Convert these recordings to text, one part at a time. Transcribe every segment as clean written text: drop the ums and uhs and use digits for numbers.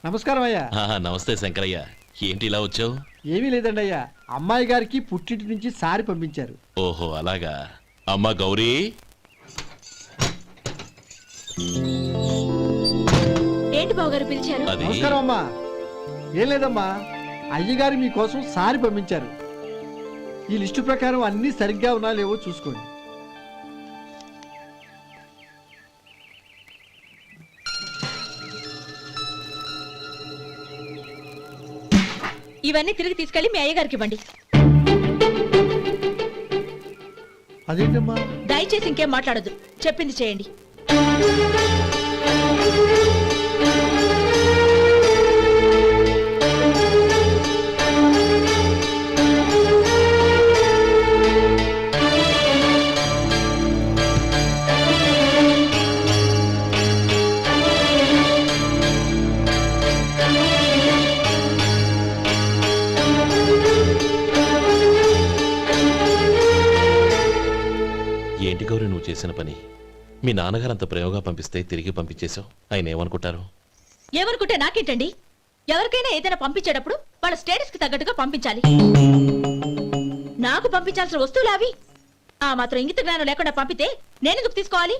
నమస్కారం అయ్యా. నమస్తే శంకరయ్య, ఏంటి ఇలా వచ్చావు? ఏమీ లేదండి అయ్యా, అమ్మాయి గారికి పుట్టింటి నుంచి సారి పంపించారు. ఓహో అలాగా. అమ్మా గౌరీ, ఏంటి బావగారు పిలిచారు? నమస్కారం అమ్మా. ఏం లేదమ్మా, అయ్యగారు మీకోసం సారి పంపించారు. ఈ లిస్టు ప్రకారం అన్ని సరిగ్గా ఉన్నా లేవో చూసుకోండి. ఇవన్నీ తిరిగి తీసుకెళ్లి మీ అయ్యగారికి ఇవ్వండి. అదేంటమ్మా? దయచేసి ఇంకేం మాట్లాడొద్దు, చెప్పింది చేయండి. ఏంటి గౌరీ నువ్వు చేసిన పని? మీ నాన్నగారు అంత ప్రేమగా పంపిస్తే తిరిగి పంపించేశావు. ఆయన ఏమనుకుంటారు? ఎవరుకుంటే నాకేంటండి? ఎవరికైనా ఏదైనా పంపించేటప్పుడు వాళ్ళ స్టేటస్ కి తగ్గట్టుగా పంపించాలి. నాకు పంపించాల్సిన వస్తువులు అవి. ఆ మాత్రం ఇంగిత జ్ఞానం లేకుండా పంపితే నేనెందుకు తీసుకోవాలి?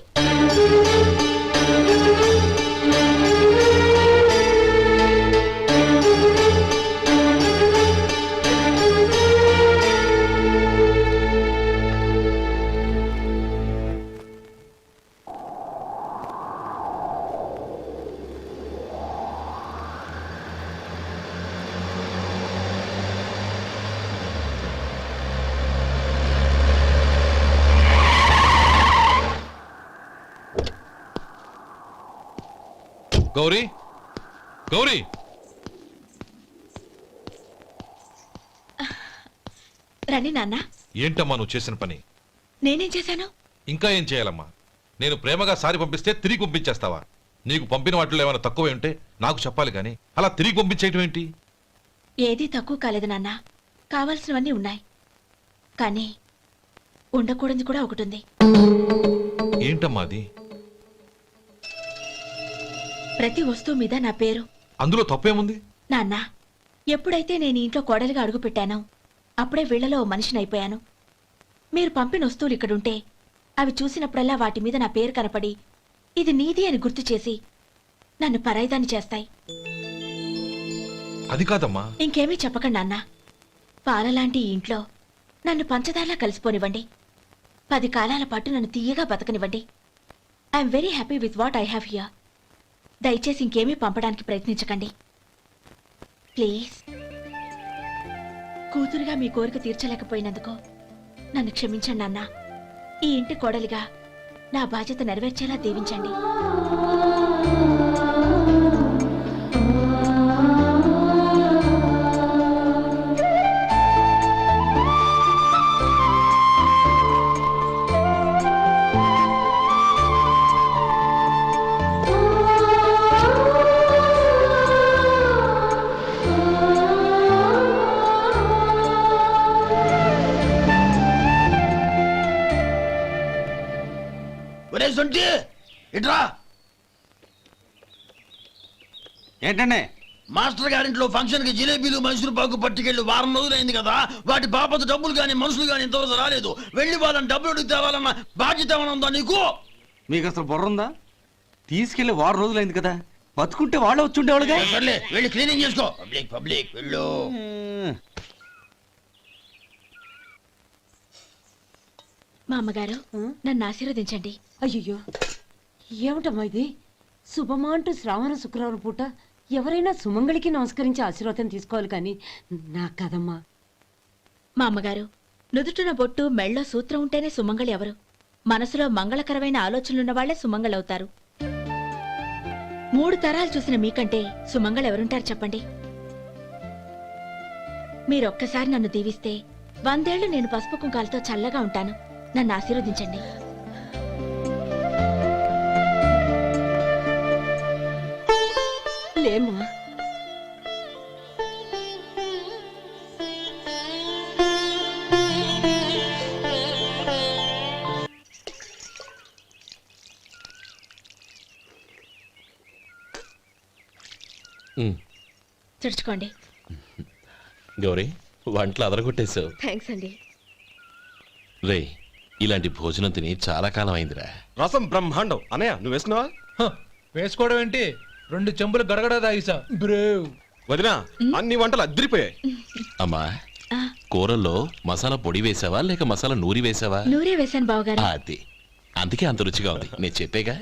గౌరీ, గౌరీ, రండి నాన్న. ఏంటమ్మా నువ్వు చేసిన పని? నేనేం చేశాను? ఇంకా ఏం చేయాలమ్మా? నేను ప్రేమగా సారి పంపిస్తే తిరిగి పంపించేస్తావా? నీకు పంపిన వాటిలో ఏమైనా తక్కువ ఉంటే నాకు చెప్పాలి కానీ అలా తిరిగి పంపించేయటం ఏంటి? ఏదీ తక్కువ కాలేదు నాన్న, కావాల్సినవన్నీ ఉన్నాయి. కానీ ఉండకూడదు కూడా ఒకటి ఉంది. ఏంటమ్మా అది? ప్రతి వస్తువు మీద నా పేరు. అందులో తప్పేముంది? నాన్న, ఎప్పుడైతే నేను ఇంట్లో కోడలిగా అడుగు పెట్టానో అప్పుడే వీళ్లలో మనిషిని అయిపోయాను. మీరు పంపిన వస్తువులు ఇక్కడుంటే అవి చూసినప్పుడల్లా వాటి మీద నా పేరు కనపడి ఇది నీది అని గుర్తు చేసి నన్ను పరాయిదాన్ని చేస్తాయి. అది కాదమ్మా. ఇంకేమీ చెప్పకండి నాన్న. పాలలాంటి ఈ ఇంట్లో నన్ను పంచదారలా కలిసిపోనివ్వండి. 10 కాలాల పాటు నన్ను తీయగా బతకనివ్వండి. I'm very happy with what I have here. దయచేసి ఇంకేమీ పంపడానికి ప్రయత్నించకండి ప్లీజ్. కూతురుగా మీ కోరిక తీర్చలేకపోయినందుకు నన్ను క్షమించండి నాన్న. ఈ ఇంటి కోడలిగా నా బాధ్యత నెరవేర్చేలా దీవించండి. ఏంటండి? మాస్టర్ గారింట్లో ఫంక్షన్ కి జిలేబీలు మైసూరు పాకు పట్టుకెళ్ళి వారం రోజులైంది కదా. వాటి బాపత డబ్బులు గాని మనుషులు గాని ఇంతవరకు రాలేదు. వెళ్ళి వాళ్ళని డబ్బులు అడిగి తేవాలన్న బాధ్యత ఏమైనా ఉందా నీకు? మీకు అసలు బుర్ర ఉందా? తీసుకెళ్లి వారం రోజులైంది కదా, బతుకుంటే వాళ్ళు వచ్చి ఉండేవాళ్ళుగా. సర్లే వెళ్ళి క్లీనింగ్ చేసుకో. పబ్లిక్ పబ్లిక్ వెళ్ళు. మా అమ్మగారు నన్ను ఆశీర్వదించండి. అయ్యో, ఏమిటమ్మా ఇది? శుభమా అంటూ శ్రావణ శుక్రవారం పూట ఎవరైనా సుమంగళికి నమస్కరించి ఆశీర్వాదం తీసుకోవాలి కానీ నాకు కదమ్మా. మా అమ్మగారు, నుదుటిన బొట్టు మెళ్ళో సూత్రం ఉంటేనే సుమంగళి ఎవరు? మనసులో మంగళకరమైన ఆలోచనలున్న వాళ్లే సుమంగళవుతారు. 3 తరాలు చూసిన మీకంటే సుమంగళ ఎవరుంటారు చెప్పండి? మీరొక్కసారి నన్ను దీవిస్తే 100 ఏళ్లు నేను పసుపు కుంకాలతో చల్లగా ఉంటాను. నన్ను ఆశీర్వదించండి. లేమ్మా, ఉమ్, తుడుచుకోండి. గౌరీ వంటలు అదరగొట్టేశావు. థ్యాంక్స్ అండి. రే ఇలాంటి భోజనం తిని చాలా కాలం అయిందిరా. రసం బ్రహ్మాండం అనయ్య నువ్వు వేసుకున్నావా? వేసుకోవడం ఏంటి, 2 చెంబులు గడగడ తాగిసా బ్రేవ్. వదినా అన్ని వంటలు అద్దరిపోయాయి. అమ్మా ఆ, కూరల్లో మసాలా పొడి వేసావా లేక మసాలా నూరి వేసావా? నూరే వేశాను బావగారు. అది అందుకే అంత రుచిగా ఉంది. నేను చెప్పేగా.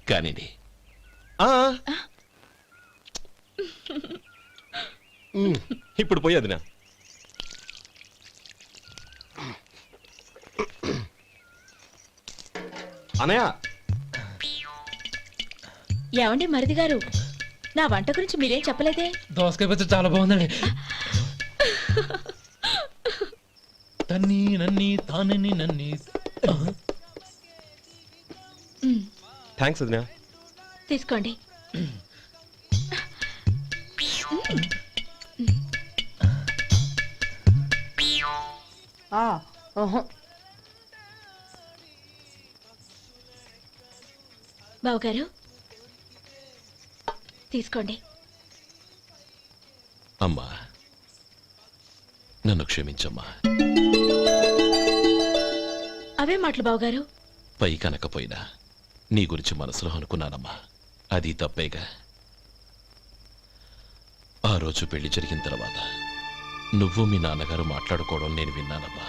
కానివ్వండి. ఆ. ఇప్పుడు పోయి వదినా. అనయ్య ఏమండి మరిది గారు, నా వంట గురించి మీరేం చెప్పలేదే? దోసకాయ పచ్చడి చాలా బాగుందండి. తన్ని నన్ని తానని నన్ని. థ్యాంక్స్ వదినా. తీసుకోండి. బావగారు తీసుకోండి. అమ్మా నన్ను క్షమించమ్మా. అవే మాటలు బావగారు. పై కనకపోయినా నీ గురించి మనసులో అనుకున్నానమ్మా. అది తప్పేగా. ఆ రోజు పెళ్లి జరిగిన తర్వాత నువ్వు మీ నాన్నగారు మాట్లాడుకోవడం నేను విన్నానమ్మా.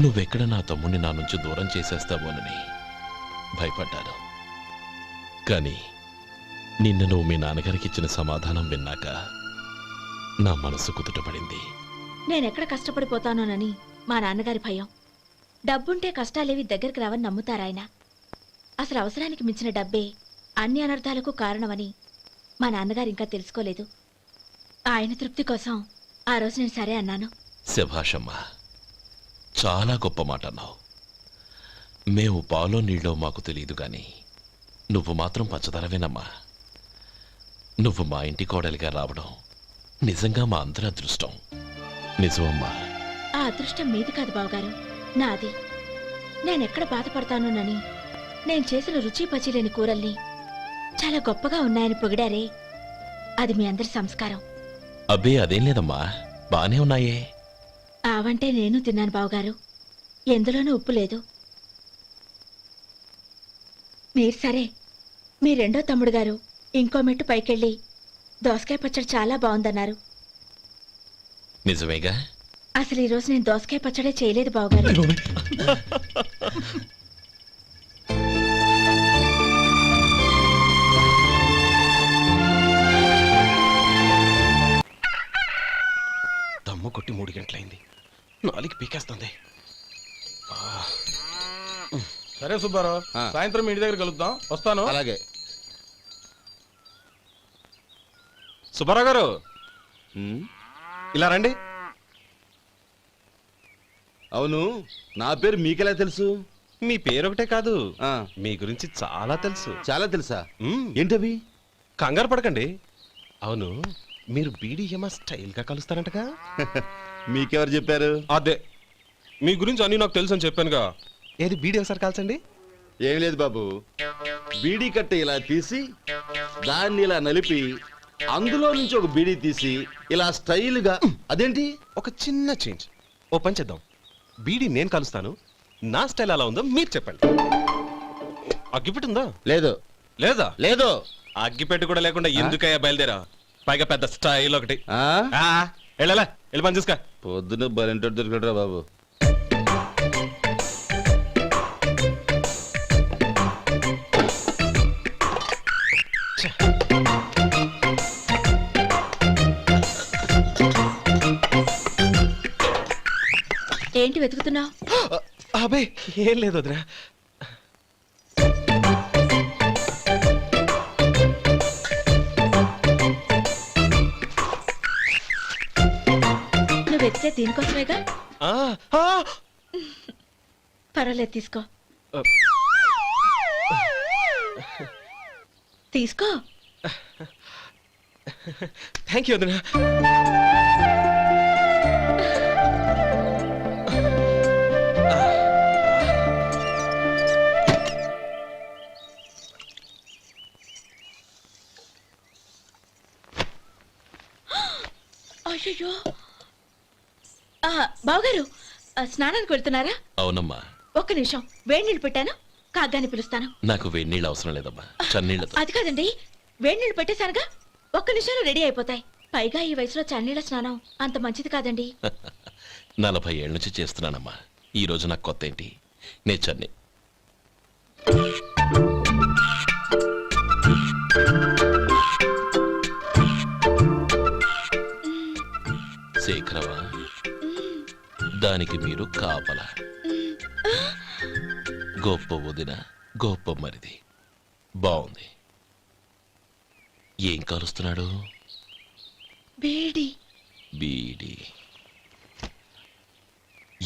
నువ్వెక్కడ నా తమ్ముడిని నా నుంచి దూరం చేసేస్తావోనని భయపడ్డాను. కానీ నిన్న నువ్వు మీ నాన్నగారికి ఇచ్చిన సమాధానం విన్నాక నా మనసు కుదుటపడింది. నేనెక్కడ కష్టపడిపోతానోనని మా నాన్నగారి భయం. డబ్బుంటే కష్టాలేవి దగ్గరికి రావని నమ్ముతారాయన. అసలు అవసరానికి మించిన డబ్బే అన్ని అనర్థాలకు కారణమని మా నాన్నగారు ఇంకా తెలుసుకోలేదు. ఆయన తృప్తి కోసం ఆ రోజు నేను సరే అన్నాను. శభాషమ్మా, చాలా గొప్ప మాట అన్నావు. మేము పాలో నీళ్ళో మాకు తెలియదు గాని నువ్వు మాత్రం పచ్చదరవేనమ్మా. నువ్వు మా ఇంటి కోడలిగా రావడం నిజంగా మా అందరి అదృష్టం. నిజమమ్మా. ఆ అదృష్టం మీది కాదు బావగారు, నాది. నేనెక్కడ బాధపడతానోనని నేను చేసిన రుచి పచిలేని కూరల్ని చాలా గొప్పగా ఉన్నాయని పొగిడారే, అది మీ అందరి సంస్కారం. అబ్బే అదేం లేదమ్మా, బానే ఉన్నాయే. ఆవంటే నేను తిన్నాను బావగారు, ఎందులోనూ ఉప్పు లేదు. మీరు సరే, మీ రెండో తమ్ముడు గారు ఇంకో మెట్టు పైకెళ్ళి దోసకాయ పచ్చడి చాలా బాగుందన్నారు. నిజమేగా? అసలు ఈరోజు నేను దోసకాయ పచ్చడే చేయలేదు బావగారు. దమ్ము కొట్టి 3 గంటలైంది. 4కి పీకేస్తుంది. సరే సుబ్బారావు, సాయంత్రం మీ ఇంటి దగ్గర కలుద్దాం. వస్తాను. అలాగే. సుబ్బారావు గారు ఇలా రండి. అవును, నా పేరు మీకెలా తెలుసు? మీ పేరు ఒకటే కాదు, మీ గురించి చాలా తెలుసు. చాలా తెలుసా? ఏంటవి? కంగారు పడకండి. అవును, మీరు బీడీఎంఆ స్టైల్ గా కలుస్తారంటగా? మీకెవరు చెప్పారు? అదే, మీ గురించి అన్ని నాకు తెలుసు అని చెప్పానుగా. ఏది బీడీ ఒకసారి కాల్చండి. ఏం లేదు బాబు, బీడీ కట్ట ఇలా తీసి దాన్ని ఇలా నలిపి అందులో నుంచి ఒక బీడీ తీసి ఇలా స్టైల్గా. అదేంటి? ఒక చిన్న చేంజ్. ఓ పని చేద్దాం, బీడీ నేను కలుస్తాను, నా స్టైల్ ఎలా ఉందో మీరు చెప్పండి. అగ్గిపెట్టి ఉందా? లేదు. లేదా? లేదు. అగ్గిపెట్టి కూడా లేకుండా ఎందుకయ్యా బయలుదేరా? పైగా పెద్ద స్టైల్ ఒకటి. వెళ్ళాలా, వెళ్ళి పని చూసుకో. పొద్దున బలింటో దొరికడరా బాబు. ఏంటి వెతుకుతున్నావు? అబే ఏం లేదు వదినా. నువ్వు వెతికే దీనికోసమేగా. పర్వాలేదు, తీసుకో. తీసుకో. థ్యాంక్ యూ వదినా. అయ్యో బావగారు స్నానానికి వెళ్తున్నారా? అవునమ్మా. ఒక్క నిమిషం, వేడి నీళ్ళు పెట్టాను, కాగ్గాని పిలుస్తాను. నాకు వేడి నీళ్ళు అవసరం లేదమ్మా, చన్నీళ్ళతో. అది కాదండి, వేడి నీళ్ళు పెట్టేశానుగా, ఒక్క నిమిషంలో రెడీ అయిపోతాయి. పైగా ఈ వయసులో చన్నీళ్ళ స్నానం అంత మంచిది కాదండి. 40 ఏళ్ళ నుంచి చేస్తున్నానమ్మా. ఈ రోజు నాకు కొత్త ఏంటి? నే చన్ని. శేఖరవా, దానికి మీరు కాపల. గొప్ప వదిన, గొప్ప మరిది. బాగుంది. ఏం కాలుస్తున్నాడు? బీడి. బీడి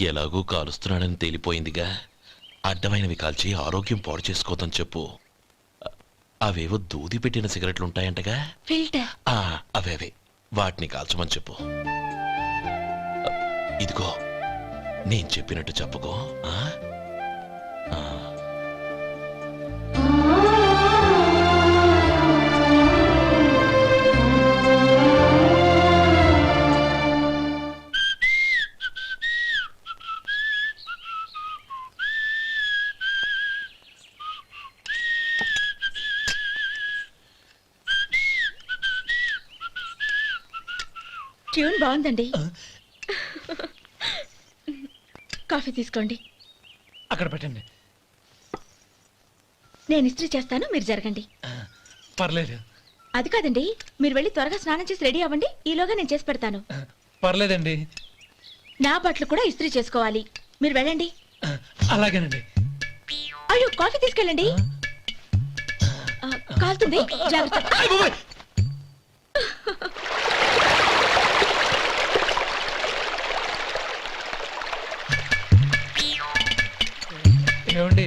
ఎలాగూ కాలుస్తున్నాడని తేలిపోయిందిగా. అడ్డమైనవి కాల్చి ఆరోగ్యం పాడు చేసుకోదని చెప్పు. అవేవో దూది పెట్టిన సిగరెట్లు ఉంటాయంటగా, ఫిల్టర్. అవే వాటిని కాల్చమని చెప్పు. ఇదిగో, నేను చెప్పినట్టు చెప్పుకో. ట్యూన్ బాగుందండి. కాఫీ తీసుకోండి. అక్కడ పెట్టండి. నేను ఇస్త్రీ చేస్తాను, మీరు జరగండి. పర్లేదు. అది కాదండి, మీరు వెళ్ళి త్వరగా స్నానం చేసి రెడీ అవ్వండి, ఈలోగా నేను చేసి పెడతాను. పర్లేదండి. నా బట్టలు కూడా ఇస్త్రీ చేసుకోవాలి, మీరు వెళ్ళండి. అలాగేనండి. అయ్యో, కాఫీ తీసుకెళ్ళండి. కాలుతుంది, జాగ్రత్త. ఏమండి,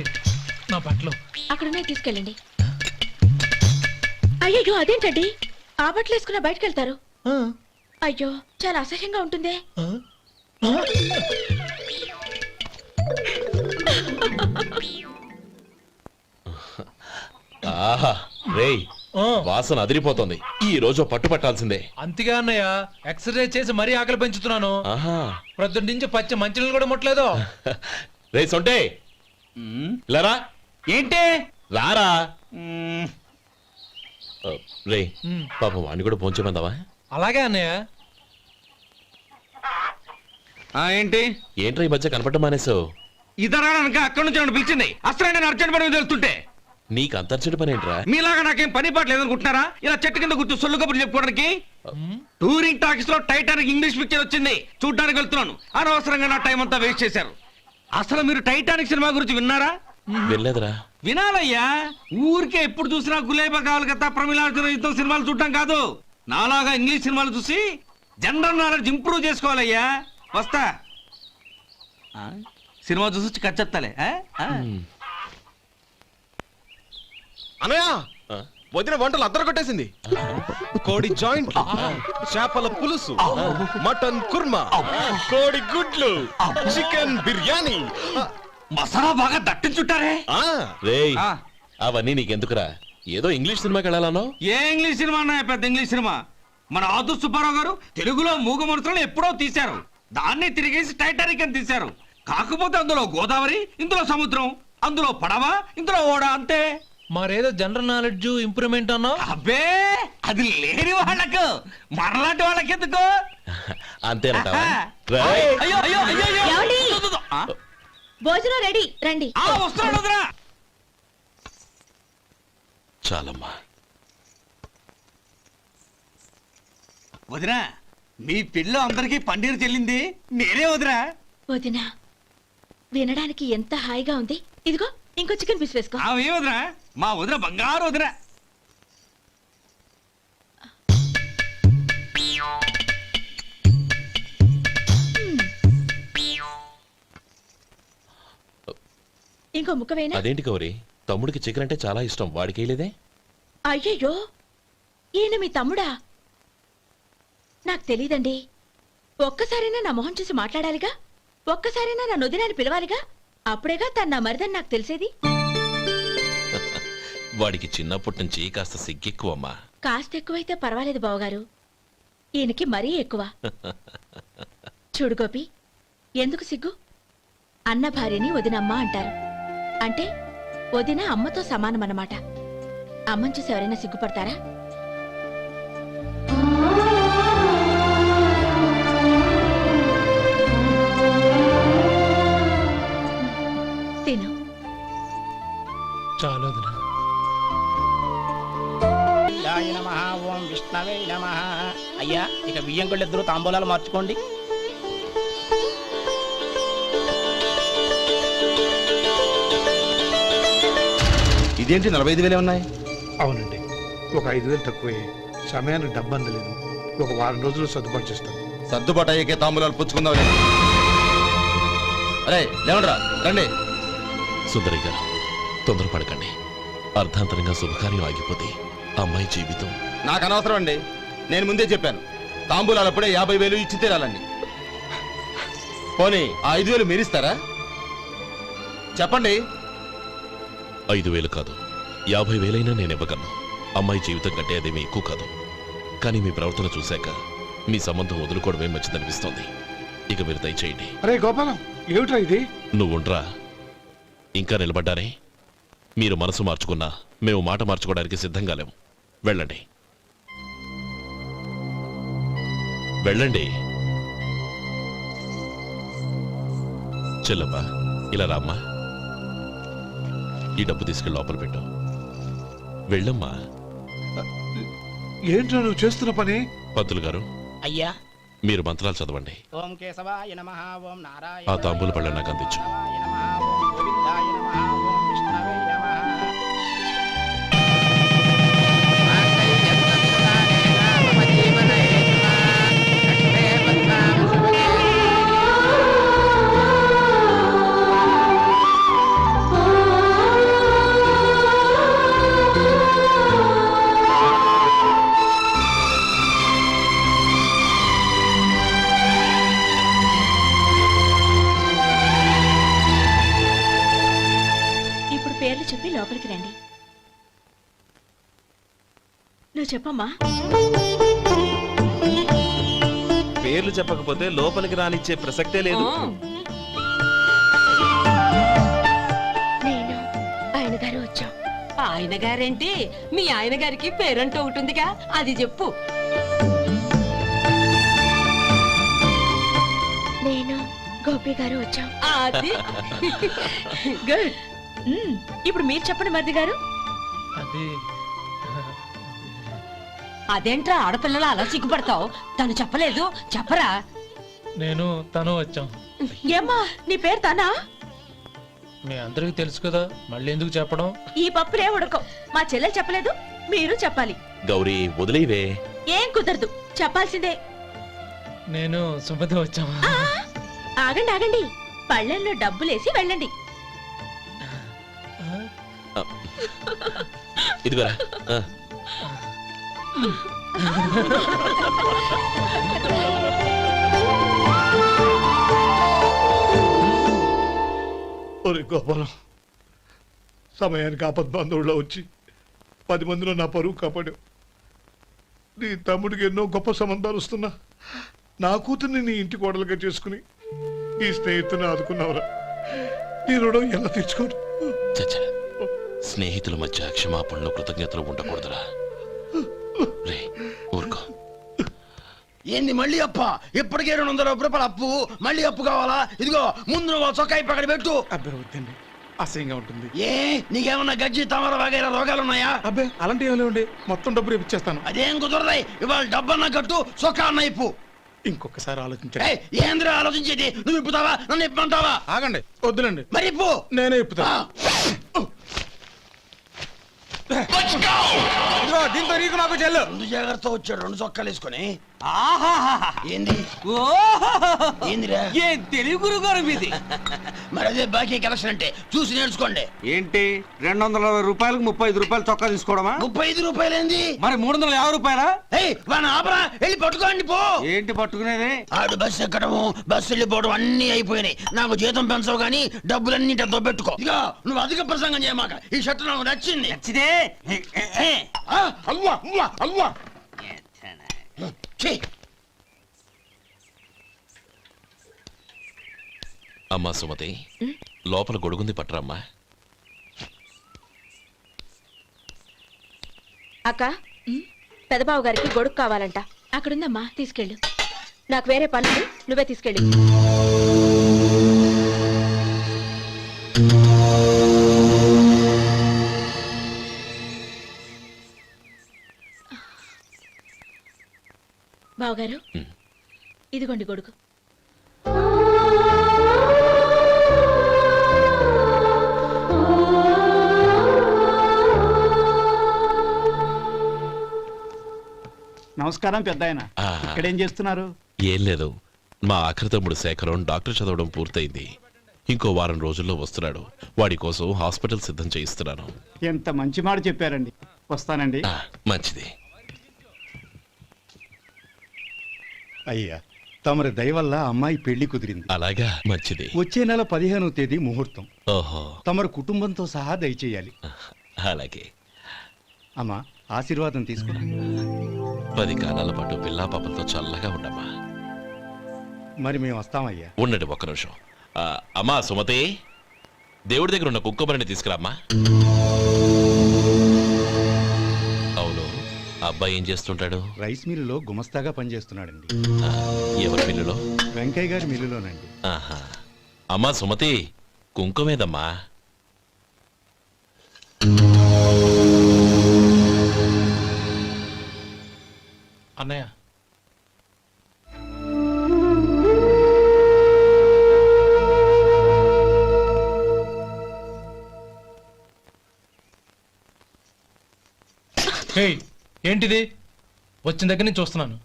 నా బట్టలు అక్కడున్నా తీసుకెళ్ళండి. అయ్యో, అదేంటండి, ఆ బట్టలు వేసుకున్న బయటకు వెళ్తారు? అయ్యో, చాలా అసహ్యంగా ఉంటుందే. ఆహా రేయ్, వాసన అదిరిపోతుంది. ఈ రోజు పట్టు పట్టాల్సిందే. అంతగా అన్నయ్య, ఎక్సర్సైజ్ చేసి మరీ ఆకలి పెంచుతున్నాను. ఆహా, ప్రొద్దున నుంచి పచ్చి మంచినీళ్ళు కూడా ముట్టలేదు. రే సొంటే, లరా. ఏంటి? రారా. రే, పాపం వాణ్ణి కూడా పోంచమందావా? అలాగే అన్నయ్య. ఏంటి? ఏంట్రా ఈ మధ్య కనపడటం మానేసావు? ఇదనక అక్కడి నుంచి నన్ను పిలిచింది. అసలు నేను అర్జెంట్ పని తెలుస్తుంటే నీకు అంతర్చడి పని ఏంట్రా? మీలాగా నాకేం పని పాట లేదనుకుంటున్నారా? ఇలా చెట్టు కింద కూర్చో సొల్లు కబుర్లు చెప్పుకోవడానికి. టూరింగ్ టాకీస్ లో టైటానిక్ ఇంగ్లీష్ పిక్చర్ వచ్చింది, చూడ్డానికి వెళ్తున్నాను. అనవసరంగా నా టైం అంతా వేస్ట్ చేశారు. అసలు మీరు టైటానిక్ సినిమా గురించి విన్నారా? వెళ్ళలేదురా. వినాలయ్యా. ఊరికే ఎప్పుడు చూసినా గులేబా కావాలి కదా, ప్రమిళార్జున యుద్ధం సినిమాలు చూడటం కాదు. నాలాగా ఇంగ్లీష్ సినిమాలు చూసి జనరల్ నాలెడ్జ్ ఇంప్రూవ్ చేసుకోవాలయ్యా. వస్తా. సినిమా చూసి కచ్చెత్తాలే. అనయా, వదిన వంటలు అద్దరు కొట్టేసింది. కోడి జాయింట్, చేపల పులుసు, మటన్ కుర్మా, కోడి గుడ్లు, చికెన్ బిర్యానీ, మసాలా బాగా దట్టించుంటారే. రేయ్, అవన్నీ నీకెందుకురా? ఏదో ఇంగ్లీష్ సినిమాకి వెళ్ళాలనో. ఏ ఇంగ్లీష్ సినిమా అన్నా? పెద్ద ఇంగ్లీష్ సినిమా. మన ఆదు సుబ్బారావు గారు తెలుగులో మూగ మనుషులను ఎప్పుడో తీశారు. దాన్ని తిరిగేసి టైటానిక్ అని తీశారు. కాకపోతే అందులో గోదావరి, ఇందులో సముద్రం, అందులో పడవ, ఇందులో ఓడ, అంతే. మరేదో జనరల్ నాలెడ్జ్ ఇంప్రూవ్మెంట్ అన్నా? అబ్బే, అది లేని వాళ్ళకు, మనలాంటి వాళ్ళకి ఎందుకు? అంతేనట. అయ్యో అయ్యో అయ్యో ఏమండి? భోజనం రెడీ, రండి. వస్తున్నాడు వదరా. చాలమ్మా. వదినా, మీ పిల్ల అందరికీ పన్నీరు చెల్లింది నేనే వదినా. వదినా, వినడానికి ఎంత హాయిగా ఉంది. ఇదిగో ఇంకో చికెన్ పీస్ వేసుకో. ఏ వదినా, మా వదిన బంగారు వదినా. ఇంకో ముక్కవేనా? అదేంటి గౌరీ, తమ్ముడికి చికెన్ అంటే చాలా ఇష్టం, వాడికి వేయలేదే? అయ్యయ్యో, ఈయన మీ తమ్ముడా? నాకు తెలీదండి. ఒక్కసారైనా నా మొహం చూసి మాట్లాడాలిగా, ఒక్కసారైనా నా నొదినాన్ని పిలవాలిగా, అప్పుడేగా తన నా మరిదని నాకు తెలిసేది. వాడికి చిన్నప్పటి నుంచి కాస్త సిగ్గెక్కువమ్మా. కాస్త ఎక్కువైతే పర్వాలేదు బావగారు. ఈయనకి మరీ ఎక్కువ. చూడు గోపి, ఎందుకు సిగ్గు? అన్న భార్యని వదినమ్మ అంటారు. అంటే వదిన అమ్మతో సమానమన్నమాట. అమ్మని చూసి ఎవరైనా సిగ్గుపడతారా? తిను. చాలు వదినా. ఓం విష్ణవే నమః. అయ్యా, ఇక బియ్యం కొళ్ళు ఇద్దరు తాంబూలాలు మార్చుకోండి. ఇదేంటి 45,000 ఉన్నాయి? అవునండి, ఒక 5,000 తక్కువే. సమయానికి డబ్బు అందలేదు. ఒక వారం రోజులు సర్దుబాటు చేస్తాను. సర్దుబాటు అయ్యకే తాంబూలాలు పుచ్చుకుందాం. అరే లేవండ్రా, రండి. సుందరి గారు, తొందరపడకండి. అర్ధాంతరంగా శుభకార్యం ఆగిపోతే అమ్మాయి జీవితం. నాకు అనవసరం అండి, నేను ముందే చెప్పాను. తాంబూలాలప్పుడే 50,000 ఇచ్చి తీరాలండి. పోనీ ఆ 5,000 మీరిస్తారా? చెప్పండి. 5,000 కాదు, 50,000 నేను ఇవ్వగలను. అమ్మాయి జీవితం కంటే అదేమీ ఎక్కువ కాదు. కానీ మీ ప్రవర్తన చూశాక మీ సంబంధం వదులుకోవడమే మంచిదనిపిస్తోంది. ఇక మీరు దయచేయండి. అరే గోపాలం, ఏమిట్రా ఇది? నువ్వుండ్రా, ఇంకా నిలబడ్డారే. మీరు మనసు మార్చుకున్నా మేము మాట మార్చుకోవడానికి సిద్ధంగా లేము. వెళ్ళండి, వెళ్ళండి. చెల్లమ్మా, ఇలా రామ్మా. ఈ డబ్బు తీసుకెళ్ళి లోపల పెట్టు. వెళ్ళమ్మా. ఏంట్రా నువ్వు చేస్తున్న పని? పంతులు గారు, అయ్యా, మీరు మంత్రాలు చదవండి. ఓం కేశవాయ నమః. ఓం నారాయణ. ఆ తాంబూల పళ్ళ నాకు అందించు. ఓం గోవిందాయ నమః. ఓం విష్ణవే నమః. ఇప్పుడు పేర్లు చెప్పి లోపలికి రండి. నువ్వు చెప్పమ్మా. పేర్లు చెప్పకపోతే లోపలికి రానిచ్చే ప్రసక్తే లేదు. నేను ఆయన గారు వచ్చాం. ఆయన గారేంటి, మీ ఆయన గారికి పేరంటూ ఒకటి ఉందిగా, అది చెప్పు. నేను గోపి గారు వచ్చాం. అది గుడ్. ఇప్పుడు మీరు చెప్పండి మరిది గారు. అది అదేంట్రా ఆడపిల్లలు అలా సిగ్గుపడతావు? తను చెప్పలేదు, చెప్పరా. నేను తను వచ్చాం. ఏమ్మా, నీ పేరు తానా? మీ అందరికీ తెలుసు కదా, మళ్ళీ ఎందుకు చెప్పడం? ఈ పప్పులే ఉడకం. మా చెల్లెలు చెప్పలేదు, మీరు చెప్పాలి. గౌరీ, వదిలేవే. ఏం కుదరదు, చెప్పాల్సిందే. నేను సుమతి వచ్చామా? ఆ, ఆగండి ఆగండి, పళ్ళెంలో డబ్బులేసి వెళ్ళండి. ఇదిగోరా. ఒరే గోపాలం, సమయానికి ఆపద్బాంధవుల్లో వచ్చి 10 మందిలో నా పరువు కాపాడావు. నీ తమ్ముడికి ఎన్నో గొప్ప సంబంధాలు వస్తున్నా నా కూతుర్ని నీ ఇంటి కోడలుగా చేసుకుని ఈ స్నేహితుని ఆదుకున్నావురా. నీ రుణం ఎలా తీర్చుకోరు? చచ్చా, స్నేహితుల మధ్య క్షమాపణలు కృతజ్ఞతలు ఉండకూడదురా. రే, ఊరుకో. ఏంది మళ్ళీ అప్ప? ఇప్పటికే 200 రూపాయలు అప్పు, మళ్ళీ అప్పు కావాలా? ఇదిగో ముందు నువ్వు చొక్కాయి పక్కన పెట్టు. అబ్బాయి వద్దండి, అసహ్యంగా ఉంటుంది. ఏ నీకేమన్నా గజ్జి తమర వగైరా రోగాలున్నాయా? అబ్బాయి అలాంటి ఏమి లేవండి, మొత్తం డబ్బు రేపు ఇచ్చేస్తాను. అదేం కుదరదాయి. ఇవాళ డబ్బన్నా కట్టు, చొక్కా అన్న ఇప్పు. ఇంకొకసారి ఆలోచించండి. ఏయ్, ఏంద్రా ఆలోచించేది? నువ్వు ఇప్పుతావా, నన్ను ఇప్పమంటావా? ఆగండి, వద్దులండి, మరి ఇప్పు. నేనే ఇప్పుతా. దీంతో నీకు నాకు చెల్లు. ముందు జాగ్రత్త వచ్చాడు 2 చొక్కాలు వేసుకొని. ఆహాహాహా. ఏంది ఓహోహోహో. ఏందిరా? ఏం తెలుగు గురుగారు మీది? మరి అదే బాకీ కలెక్షన్ అంటే, చూసి నేర్చుకోండి. ఏంటి 220 రూపాయలకు 35 రూపాయలు చొక్కా తీసుకోవడమా? 35 రూపాయలు ఏంది? మరి 350 రూపాయలా? ఏయ్, వాడిని ఆపరా, వెళ్ళి పట్టుకోండి పో. ఏంటి పట్టుకునేది? ఆడు బస్సు ఎక్కడము, బస్సు వెళ్ళిపోవడం అన్ని అయిపోయినాయి. నాకు జీతం పెంచవు గానీ డబ్బులన్నీ దొబ్బెట్టుకో. ఇక నువ్వు అధిక ప్రసంగం చేయమాక. ఈ షర్ట్ నాకు నచ్చింది. నచ్చితే అల్వా అల్వా అల్వా. ఛీ, అమ్మా సుమతి లోపల గొడుగుంది పట్టరమ్మా. అక్క పెదబాబు గారికి గొడుగు కావాలంట. అక్కడుందమ్మా, తీసుకెళ్ళు. నాకు వేరే పనులు, నువ్వే తీసుకెళ్ళి. బావగారు, ఇదిగోండి గొడుగు. నమస్కారం పెద్ద ఆయన. ఆ. ఇక్కడేం చేస్తున్నారు? ఏం లేదు, మా ఆఖరి తమ్ముడు శేఖరం డాక్టర్ చదవడం పూర్తయింది. ఇంకో వారం రోజుల్లో వస్తున్నాడు. వాడి కోసం హాస్పిటల్ సిద్ధం చేయిస్తున్నాను. ఎంత మంచి మాట చెప్పారండి. వస్తానండి. మంచిది. అయ్యా, తమరి దయ వల్ల అమ్మాయి పెళ్లి కుదిరింది. అలాగా, మంచిది. వచ్చే నెల 15వ తేదీ ముహూర్తం. ఓహో, తమరు కుటుంబంతో సహా దయచేయాలి. అలాగే. అమ్మా, ఆశీర్వాదం తీసుకురా. 10 కాలాల పాటు పిల్లా పాపలతో చల్లగా ఉండమ్మా. మరి మేము వస్తామయ్యా. ఉండండి ఒక్క నిమిషం. అమ్మా సుమతి, దేవుడి దగ్గర ఉన్న కుక్కమరిని తీసుకురామ్మా. అవును, అబ్బాయి ఏం చేస్తుంటాడు? రైస్ మిల్లులో గుమస్తాగా పనిచేస్తున్నాడండి. ఎవరి మిల్లులో? వెంకయ్య గారి మిల్లులోనండి. ఆహా. అమ్మా సుమతి, కుంకుమేదమ్మా? అన్నయ్య, హేయ్, ఏంటిది? వచ్చిన దగ్గర నుంచి చూస్తున్నాను.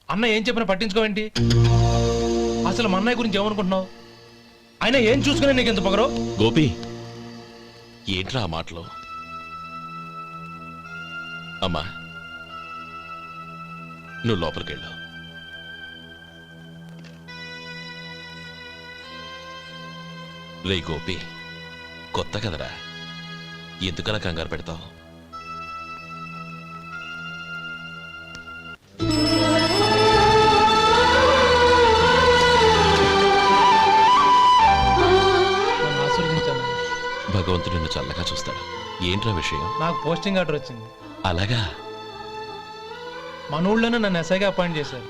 అన్న ఏం చెప్పినా పట్టించుకోవేంటి? అసలు మా అన్నయ్య గురించి ఏమనుకుంటున్నావు? ఆయన ఏం చూసుకునే నీకు ఎంత పొగరు? గోపి, ఏంట్రా ఆ మాటలు? అమ్మా, నువ్వు లోపలికెళ్ళు. రే గోపి, కొత్త కదరా, ఎందుకలా కంగారు పెడతావు? నన్ను ఆశీర్వదించాను. భగవంతుడు నిన్ను చల్లగా చూస్తాడు. ఏంట్రా విషయం? నాకు పోస్టింగ్ ఆర్డర్ వచ్చింది. అలాగా? మన ఊళ్ళోనే నన్ను ఎస్ఐగా అపాయింట్ చేశారు.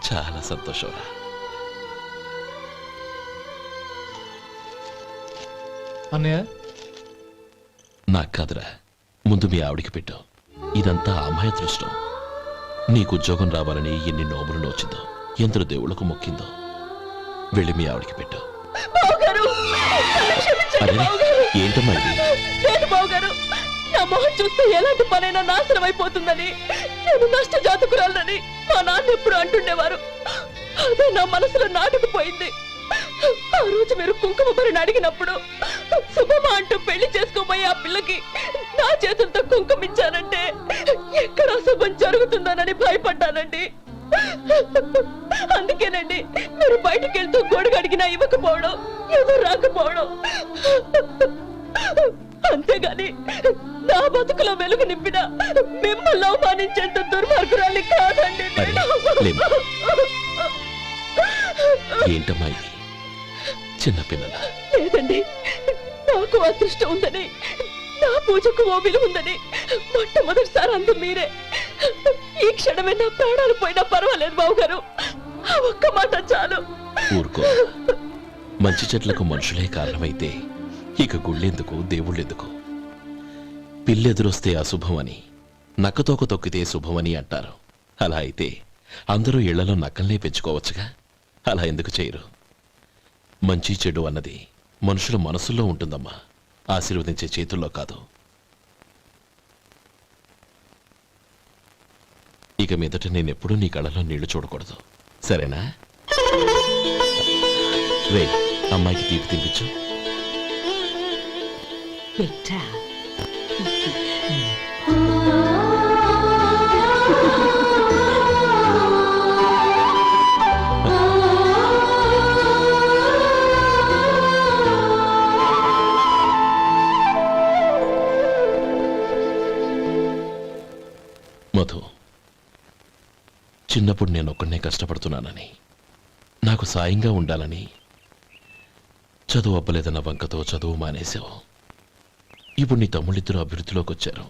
చాలా సంతోషంరా. అన్నయ్య, నాకు కాదురా, ముందు మీ ఆవిడికి పెట్టు. ఇదంతా అమ్మాయి అదృష్టం. నీకు ఉద్యోగం రావాలని ఎన్ని నోములు నోచిందో, ఎందరు దేవుళ్లకు మొక్కిందో. వెళ్ళి మీ ఆవిడికి పెట్టు. అరే, ఏంటమ్మా ఇది? లేదు బావగారు, నా మొహం చూస్తే ఎలాంటి పనైనా నాశనం అయిపోతుందని, నేను నష్ట జాతకురాలని మా నాన్న ఎప్పుడు అంటుండేవారు. అదే నా మనసులో నాటుకుపోయింది. ఆ రోజు మీరు కుంకుమ భరిని అడిగినప్పుడు శుభమా అంటూ పెళ్లి చేసుకోబోయే ఆ పిల్లకి నా చేతులతో కుంకుమ ఇచ్చానంటే ఎక్కడ శుభం జరుగుతుందోనని భయపడ్డానండి. అందుకేనండి మీరు బయటికి వెళ్తూ గొడుగు అడిగినా ఇవ్వకపోవడం, ఎవరు రాకపోవడం. అంతేగాని నా బతుకులో వెలుగు నింపిన మిమ్మల్ని అవమానించేంత దుర్మార్గురాలి కాదండి. అరే, లేమ్మా. ఏంటమ్మా ఇది? చిన్నపిల్లల. లేదండి, నాకు అదృష్టం ఉందని, నా పూజకు ఓ విలువ ఉందని మొట్టమొదటిసారి అందు మీరే. ఈ క్షణమే నా ప్రాణాలు పోయినా పర్వాలేదు బావగారు, ఆ ఒక్క మాట చాలు. ఊరుకో. మంచి చెట్లకు మనుషులే కారణమైతే ఇక గుళ్ళెందుకు, దేవుళ్ళెందుకు? పిల్లెదురొస్తే అశుభమని, నక్కతోక తొక్కితే శుభమని అంటారు. అలా అయితే అందరూ ఇళ్లలో నక్కల్నే పెంచుకోవచ్చుగా. అలా ఎందుకు చేయరు? మంచి చెడు అన్నది మనుషుల మనసుల్లో ఉంటుందమ్మా, ఆశీర్వదించే చేతుల్లో కాదు. ఇక మీదట నేనెప్పుడూ నీ కళ్ళలో నీళ్లు చూడకూడదు, సరేనా? రే, అమ్మాయికి తీపి తినిపించు. పెట్టా. మధు, చిన్నప్పుడు నేను ఒక్కడనే కష్టపడుతున్నానని, నాకు సాయంగా ఉండాలని చదువు అవ్వలేదన్న వంకతో చదువు మానేశావు. ఇప్పుడు నీ తమ్ముళ్ళిద్దరూ అభివృద్ధిలోకి వచ్చారు.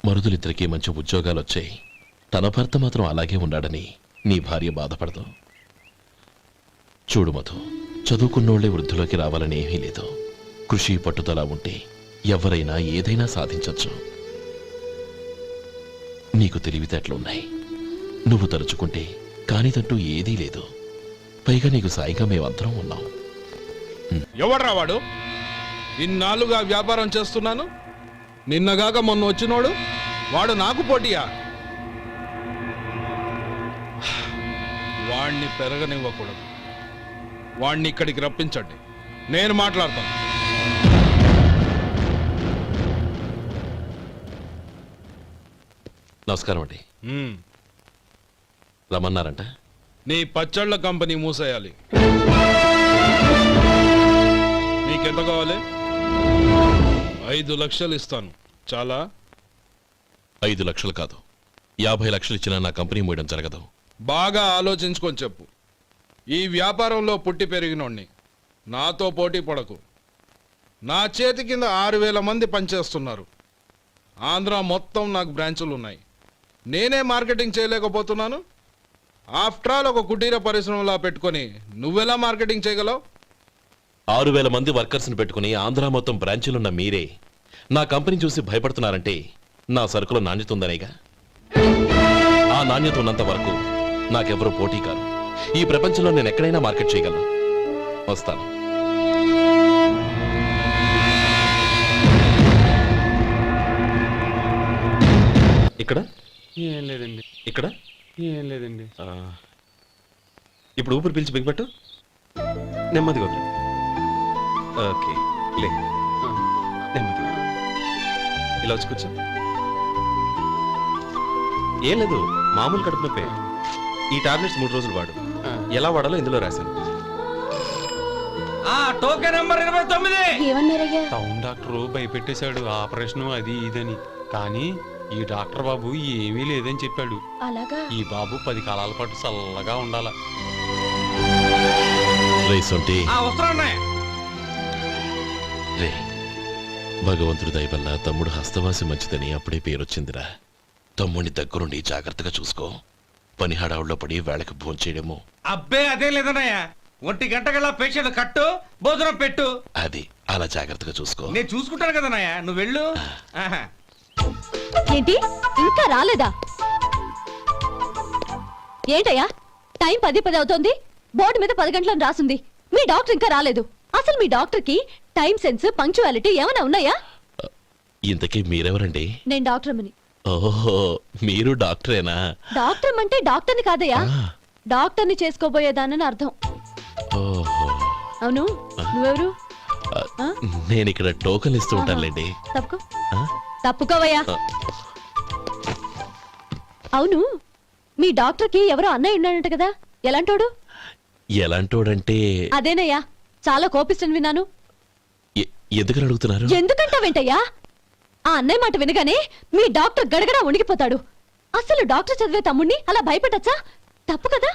మరుదులిద్దరికీ మంచి ఉద్యోగాలు వచ్చాయి. తన భర్త మాత్రం అలాగే ఉన్నాడని నీ భార్య బాధపడదు. చూడు మధు, చదువుకున్నోళ్లే వృద్ధిలోకి రావాలని ఏమీ లేదు. కృషి పట్టుదల ఉంటే ఎవరైనా ఏదైనా సాధించొచ్చు. నీకు తెలివితేటలున్నాయి. నువ్వు తలుచుకుంటే కానిదంటూ ఏదీ లేదు. పైగా నీకు సాయిగా మేమందరం ఉన్నాం. ఎవడ్రా వాడు? ఇన్నాళ్ళుగా వ్యాపారం చేస్తున్నాను, నిన్నగాక మొన్న వచ్చినోడు వాడు నాకు పోటీయా? వాణ్ణి పెరగనివ్వకూడదు. వాణ్ణి ఇక్కడికి రప్పించండి, నేను మాట్లాడతాను. నమస్కారం అండి. రమ్మన్నారంట? నీ పచ్చళ్ళ కంపెనీ మూసేయాలి. నీకెంత కావాలి? 5 లక్షలు ఇస్తాను. చాలా? 5 లక్షలు కాదు, 50 లక్షలు ఇచ్చినా నా కంపెనీ మూయడం జరగదు. బాగా ఆలోచించుకొని చెప్పు. ఈ వ్యాపారంలో పుట్టి పెరిగినోడ్ని, నాతో పోటీ పడకు. నా చేతి కింద 6,000 మంది పనిచేస్తున్నారు. ఆంధ్ర మొత్తం నాకు బ్రాంచులు ఉన్నాయి. నేనే మార్కెటింగ్ చేయలేకపోతున్నాను. ఆఫ్టర్ ఆల్ ఒక కుటీర పరిశ్రమలా పెట్టుకొని నువ్వెలా మార్కెటింగ్ చేయగలవు? 6,000 మంది వర్కర్స్ని పెట్టుకుని ఆంధ్ర మొత్తం బ్రాంచీలున్న మీరే నా కంపెనీ చూసి భయపడుతున్నారంటే నా సరుకులో నాణ్యత ఉందనేగా. ఆ నాణ్యత ఉన్నంత వరకు నాకెవరూ పోటీ కాదు. ఈ ప్రపంచంలో నేను ఎక్కడైనా మార్కెట్ చేయగలను. వస్తాను. ఇక్కడ ఏం లేదండి. ఇక్కడ ఏం లేదండి. ఇప్పుడు ఊపిరి పీల్చి బిగ్బట్టు. నెమ్మదిగా వదిలి. ఓకే, లే. నెమ్మదిగా ఇలా వచ్చి కూర్చో. ఏం లేదు, మామూలు కడుపు నొప్పే. ఈ టాబ్లెట్స్ 3 రోజులు వాడు. ఎలా వాడాలో ఇందులో రాశాను. Token number 29. ఏమన్నారయ్యా? టౌన్ డాక్టరు భయపెట్టేశాడు, ఆపరేషన్ అది ఇదని. కానీ ఈ డాక్టర్ బాబు ఏమీ లేదని చెప్పాడు. అలాగా? ఈ బాబు 10 కాలాల పాటు చల్లగా ఉండాల. రే, భగవంతుడి దయ వల్ల తమ్ముడు హస్తవాసి మంచిదని అప్పుడే పేరొచ్చిందిరా. తమ్ముడిని దగ్గరుండి జాగ్రత్తగా చూసుకో. పని హడావుల్లో పడి వేళకి భోంచేయడము. అబ్బే అదే లేదన్నయ్య. 1 గంటకల్లా పేషెంట్ కట్టు, భోజనం పెట్టు. అది అలా జాగ్రత్తగా చూసుకో. నేను చూసుకుంటాను కదన్నయ్య, నువ్వు వెళ్ళు. ఏంటి ఇంకా రాలేదా? ఏంటయ్యా, టైం 10 అవుతోంది. బోర్డు మీద 10 గంటలను రాసుంది. మీ డాక్టర్ ఇంకా రాలేదు. అసలు మీ డాక్టర్ కి టైం సెన్స్, పంక్చువాలిటీ ఏమైనా ఉన్నాయా? ఇంతకీ మీరెవరండి? నేను డాక్టర్ అమ్మని. ఓహో, మీరు డాక్టరేనా? డాక్టర్ అంటే డాక్టర్ని కాదయ్యా, డాక్టర్ని చేసుకోబోయేదానని అర్థం. ఓహో, అవును, నువ్వెవరు? నేను ఇక్కడ టోకన్ ఇస్తూ ఉంటానులేండి. తప్పుకో. తప్పుకోవయ్యా. అవును, మీ డాక్టర్ కి ఎవరో అన్నయ్య ఉన్నాడంట కదా, ఎలాంటోడు? ఎలాంటోడంటే అదేనయ్యా, చాలా కోపిస్తని విన్నాను. ఎందుకని అడుగుతున్నారు? ఎందుకంటావేంటయ్యా? ఆ అన్నయ్య మాట వినగానే మీ డాక్టర్ గడగడా ఉణిగిపోతాడు. అసలు డాక్టర్ చదివే తమ్ముణ్ణి అలా భయపెట్టచ్చా? తప్పు కదా?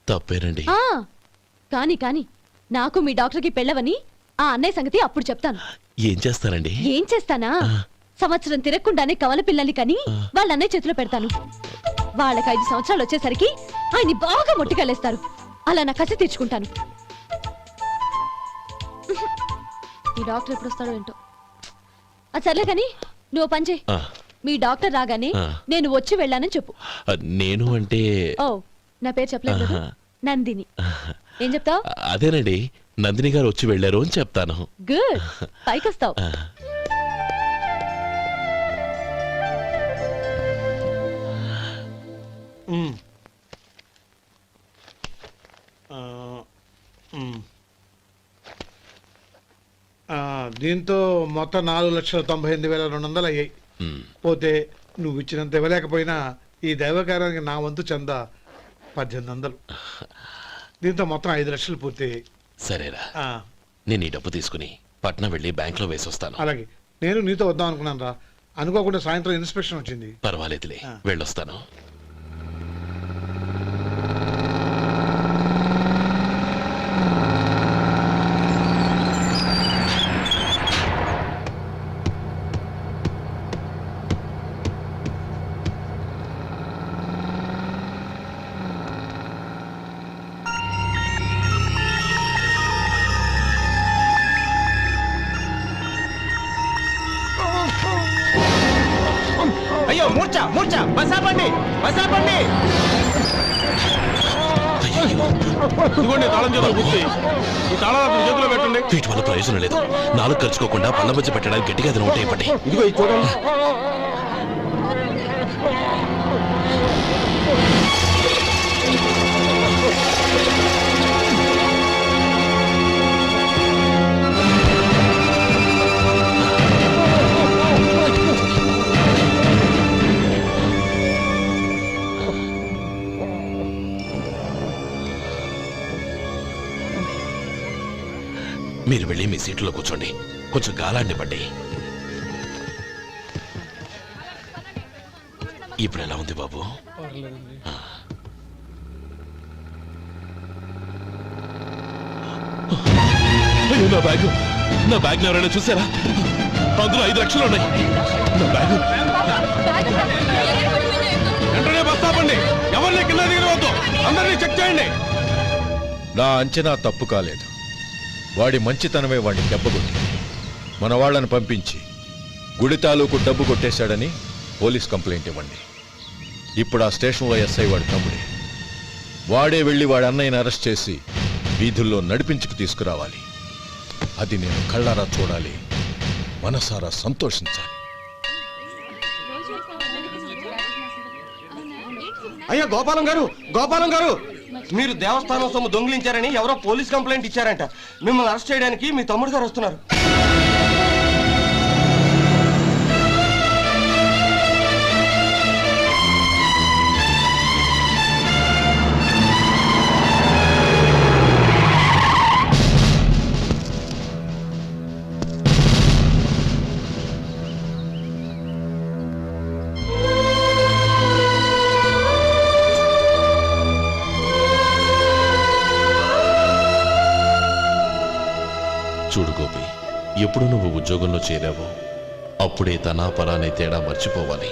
తప్పేనండి. కాని కాని నాకు మీ డాక్టర్కి పెళ్ళవని ఆ అన్నయ్య సంగతి అప్పుడు చెప్తాను. ఏం చేస్తానండి? ఏం చేస్తానా, సంవత్సరం తిరగకుండానే కవల పిల్లల్ని కని వాళ్ళ అన్నయ్య చేతిలో పెడతాను. వాళ్ళకి 5 సంవత్సరాలు వచ్చేసరికి ఆయన్ని బాగా మొట్టికెళ్ళేస్తారు. అలా నా కసి తీర్చుకుంటాను. ఈ డాక్టర్ ఎప్పుడు వస్తాడో ఏంటో. అది సర్లే కాని నువ్వు పని చేయి. మీ డాక్టర్ రాగానే నేను వచ్చి వెళ్ళానని చెప్పు. నేను అంటే ఓ, నా పేరు చెప్పలేదు కదా, నందిని. ఏం చెప్తావు? అదేనండి, నందిని గారు వచ్చి వెళ్ళారు అని చెప్తాను. గుడ్, పైకొస్తావు. దీంతో మొత్తం 4,98,200 అయ్యాయి. పోతే నువ్వు ఇచ్చినంత ఇవ్వలేకపోయినా ఈ దైవకార్యానికి నా వంతు చందా 1800. దీంతో మొత్తం 5 లక్షలు పూర్తయ్యాయి. సరేరా, నేను ఈ డబ్బు తీసుకుని పట్నం వెళ్ళి బ్యాంక్ లో వేసొస్తాను. అలాగే, నేను నీతో వద్దాం అనుకున్నాను రా, అనుకోకుండా సాయంత్రం ఇన్స్పెక్షన్ వచ్చింది. పర్వాలేదులే, వెళ్ళొస్తాను. మూర్చ మూర్చ బసాపండి బసాపండి. ఇదిగోండి తాళం చేతులు గుర్తి. ఈ తాళాలు చేతిలో పెట్టండి. వీటి వల్ల ప్రయోజనం లేదు. నాలుగు ఖర్చుకోకుండా పళ్ళ మధ్య పెట్టడానికి గట్టిగా అది ఒకటి ఇవ్వండి. ఇదిగో ఇది చూడండి. మీరు వెళ్ళి మీ సీట్లో కూర్చోండి. కొంచెం గాలాన్ని పడ్డి. ఇప్పుడు ఎలా ఉంది బాబు? అయ్యో, నా బ్యాగ్ ఎవరైనా చూసారా? అందులో 5 లక్షలు ఉన్నాయి. నా బ్యాగ్ వెంటనే బస్తాపండి. ఎవరిని కింద దిగవద్దు. అందరినీ చెక్ చేయండి. నా అంచనా తప్పు కాలేదు. వాడి మంచితనమే వాడిని దెబ్బకొట్టి మన వాళ్ళని పంపించి గుడి తాలూకు డబ్బు కొట్టేశాడని పోలీస్ కంప్లైంట్ ఇవ్వండి. ఇప్పుడు ఆ స్టేషన్లో ఎస్ఐ వాడి తమ్ముడే. వాడే వెళ్ళి వాడి అన్నయ్యని అరెస్ట్ చేసి వీధుల్లో నడిపించుకు తీసుకురావాలి. అది నేను కళ్ళారా చూడాలి, మనసారా సంతోషించాలి. అయ్యా గోపాలం గారు, గోపాలం గారు, మీరు దేవస్థానం సొమ్ము దొంగిలించారని ఎవరో పోలీస్ కంప్లైంట్ ఇచ్చారంట. మిమ్మల్ని అరెస్ట్ చేయడానికి మీ తమ్ముడు గారు వస్తున్నారు. చూడు గోపి, ఎప్పుడు నువ్వు ఉద్యోగంలో చేరావో అప్పుడే తన పరానే తేడా మర్చిపోవాలి.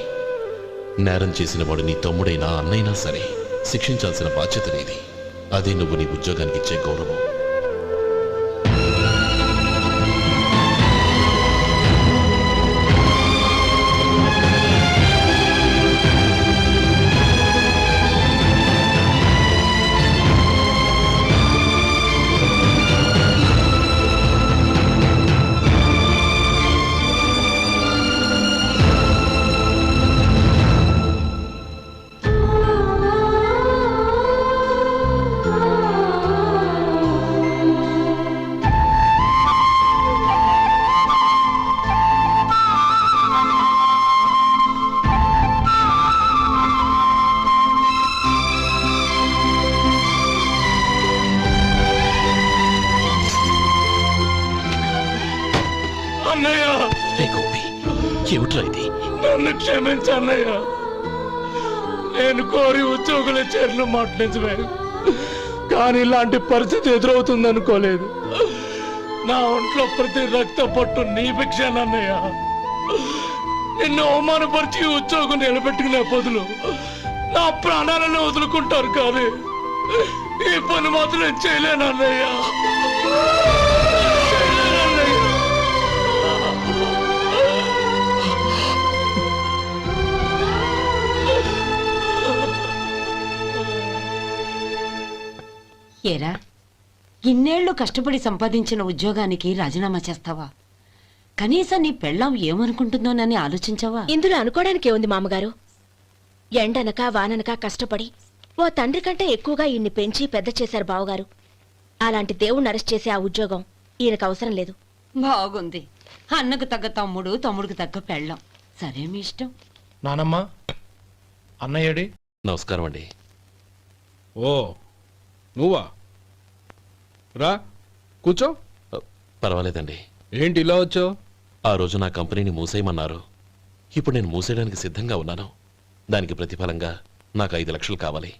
నేరం చేసిన వాడు నీ తమ్ముడైనా అన్నైనా సరే శిక్షించాల్సిన బాధ్యత నీది. అదే నువ్వు నీ ఉద్యోగానికి ఇచ్చే గౌరవం. ఏమిట్రా ఇది? నన్ను క్షమించు అన్నయ్య. నేను కోరి ఉద్యోగుల చేరిన మాట నిజమే, కానీ ఇలాంటి పరిస్థితి ఎదురవుతుంది అనుకోలేదు. నా ఒంట్లో ప్రతి రక్త పట్టు నీ భిక్షానన్నయ్య. నిన్ను అవమానపరిచి ఉద్యోగం నిలబెట్టుకునే బదులు నా ప్రాణాలను వదులుకుంటారు, కానీ ఈ పని మాత్రం నేను చేయలేనన్నయ్య. ఏరా, ఇన్నేళ్లు కష్టపడి సంపాదించిన ఉద్యోగానికి రాజీనామా చేస్తావా? కనీసం నీ పెళ్ళాం ఏమనుకుంటుందోనని ఆలోచించావా? ఇందులో అనుకోవడానికి ఉంది మామగారు. ఎండనక వాననక కష్టపడి ఓ తండ్రి కంటే ఎక్కువగా ఈయన్ని పెంచి పెద్ద చేశారు బావగారు. అలాంటి దేవుణ్ణి అరెస్ట్ చేసే ఆ ఉద్యోగం ఈయనకు అవసరం లేదు. బాగుంది. అన్నకు తగ్గ తమ్ముడు, తమ్ముడికి తగ్గ పెళ్ళాం. సరే, మీ ఇష్టం. నానమ్మ, అన్నయ్యడి. నమస్కారం అండి. ఓ నువ్వా? రా కూర్చో. పర్వాలేదండి. ఏంటి ఇలా వచ్చావు? ఆ రోజు నా కంపెనీని మూసేయమన్నారు. ఇప్పుడు నేను మూసేయడానికి సిద్ధంగా ఉన్నాను. దానికి ప్రతిఫలంగా నాకు 5 లక్షలు కావాలి.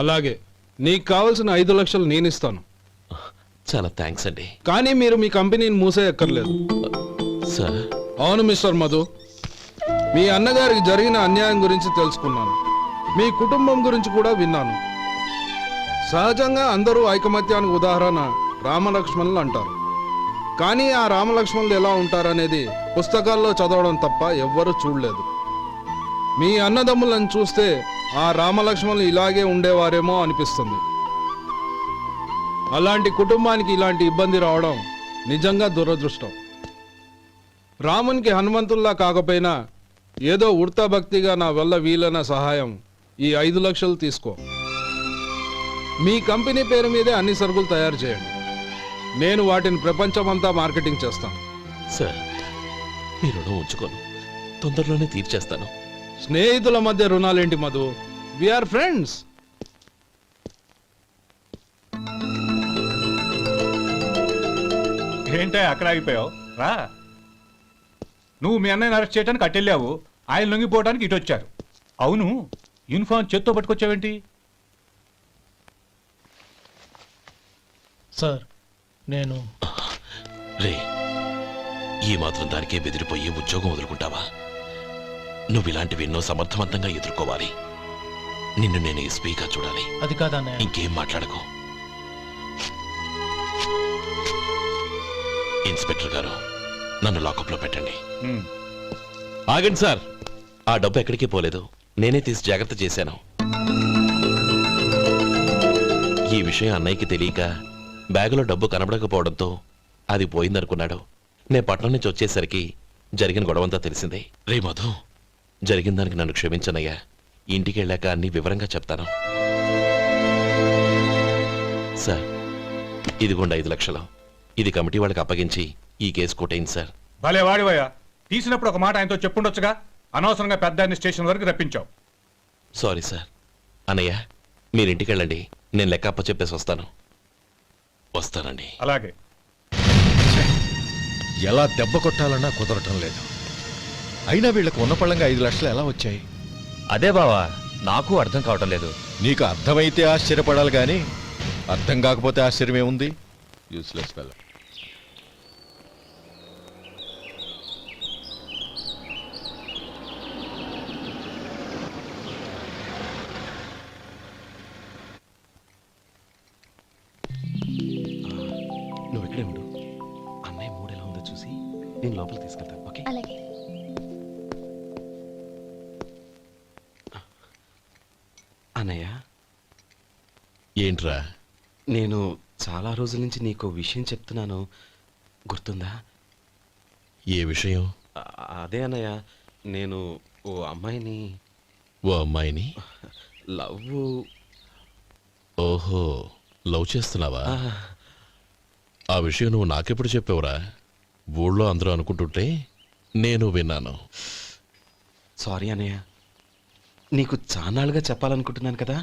అలాగే, నీకు కావాల్సిన 5 లక్షలు నేను ఇస్తాను. చాలా థ్యాంక్స్ అండి. కానీ మీరు మీ కంపెనీని మూసేయక్కర్లేదు. సార్? అవును మిస్టర్ మధు, మీ అన్నగారికి జరిగిన అన్యాయం గురించి తెలుసుకున్నాను. మీ కుటుంబం గురించి కూడా విన్నాను. సహజంగా అందరూ ఐకమత్యానికి ఉదాహరణ రామలక్ష్మణులు అంటారు. కానీ ఆ రామలక్ష్మణులు ఎలా ఉంటారనేది పుస్తకాల్లో చదవడం తప్ప ఎవ్వరూ చూడలేదు. మీ అన్నదమ్ములను చూస్తే ఆ రామలక్ష్మణులు ఇలాగే ఉండేవారేమో అనిపిస్తుంది. అలాంటి కుటుంబానికి ఇలాంటి ఇబ్బంది రావడం నిజంగా దురదృష్టం. రామునికి హనుమంతుల్లా కాకపోయినా ఏదో ఉడతా భక్తిగా నా వల్ల వీలైన సహాయం ఈ 5 లక్షలు తీసుకో. మీ కంపెనీ పేరు మీదే అన్ని సరుకులు తయారు చేయండి. నేను వాటిని ప్రపంచమంతా మార్కెటింగ్ చేస్తాను. సార్ మీ రుణం ఉంచుకోను, తొందరలోనే తీర్చేస్తాను. స్నేహితుల మధ్య రుణాలేంటి మధు? We are friends. ఏంటే అక్కడ ఆగిపోయావు? రా. నువ్వు మీ అన్నయ్యని అరెస్ట్ చేయడానికి అట్టెళ్ళావు, ఆయన లొంగిపోవడానికి ఇటు వచ్చారు. అవును, యూనిఫామ్ చేత్తో పట్టుకొచ్చావేంటి? సార్ నేను రే, ఈ మాత్రం దానికే బెదిరిపోయి ఉద్యోగం వదులుకుంటావా? నువ్వు ఇలాంటివి ఎన్నో సమర్థవంతంగా ఎదుర్కోవాలి. నిన్ను నేను ఎస్పీగా చూడాలి. అది కాదన్నయ్య. ఇంకేం మాట్లాడకు. ఇన్స్పెక్టర్ గారు, నన్ను లాకప్లో పెట్టండి. ఆగండి సార్, ఆ డబ్బు ఎక్కడికి పోలేదు, నేనే తీసి జాగ్రత్త చేశాను. ఈ విషయం అన్నయ్యకి తెలియక బ్యాగులో డబ్బు కనబడకపోవడంతో అది పోయిందనుకున్నాడు. నేను పట్నం నుంచి వచ్చేసరికి జరిగిన గొడవంతా తెలిసిందే. రే మధు, జరిగిన దానికి నన్ను క్షమించనయ్యా. ఇంటికి వెళ్ళాక అన్ని వివరంగా చెప్తాను. సార్, ఇదిగోండి 5 లక్షలు. ఇది కమిటీ వాళ్ళకి అప్పగించి ఈ కేసు కొట్టేయండి సార్. భలే వాడివయ్యా, తీసినప్పుడు ఒక మాట ఆయనతో చెప్పుండొచ్చుగా. అనవసరంగా పెద్ద ఆయన స్టేషన్ వరకు రప్పించావు. Sorry sir. అన్నయ్య, మీరు ఇంటికి వెళ్ళండి, నేను లెక్క అప్ప చెప్పేసి వస్తాను. వస్తానండి. అలాగే. ఎలా దెబ్బ కొట్టాలన్నా కుదరటం లేదు. అయినా వీళ్ళకు ఉన్న పళ్ళంగా 5 లక్షలు ఎలా వచ్చాయి? అదే బావా, నాకు అర్థం కావటం లేదు. నీకు అర్థమైతే ఆశ్చర్యపడాలి కానీ అర్థం కాకపోతే ఆశ్చర్యమే ఉంది. Useless fellow. నువ్వు ఇక్కడే ఉండు. అన్నయ్య మూడు ఎలా ఉందో చూసి నేను లోపలికి తీసుకెళ్తాను. ఓకే? అలాగే. అన్నయ్య, ఏంట్రా? నేను చాలా రోజుల నుంచి నీకు విషయం చెప్తున్నాను, గుర్తుందా? ఏ విషయం? అదే అన్నయ్య, నేను ఓ అమ్మాయిని ఓ అమ్మాయిని లవ్. ఓహో, లవ్ చేస్తున్నావా? ఆ విషయం నువ్వు నాకెప్పుడు చెప్పావురా? ఊళ్ళో అందరూ అనుకుంటుంటే నేను విన్నాను. సారీ అన్నయ్య, నీకు చాన్నాళ్ళుగా చెప్పాలనుకుంటున్నాను కదా,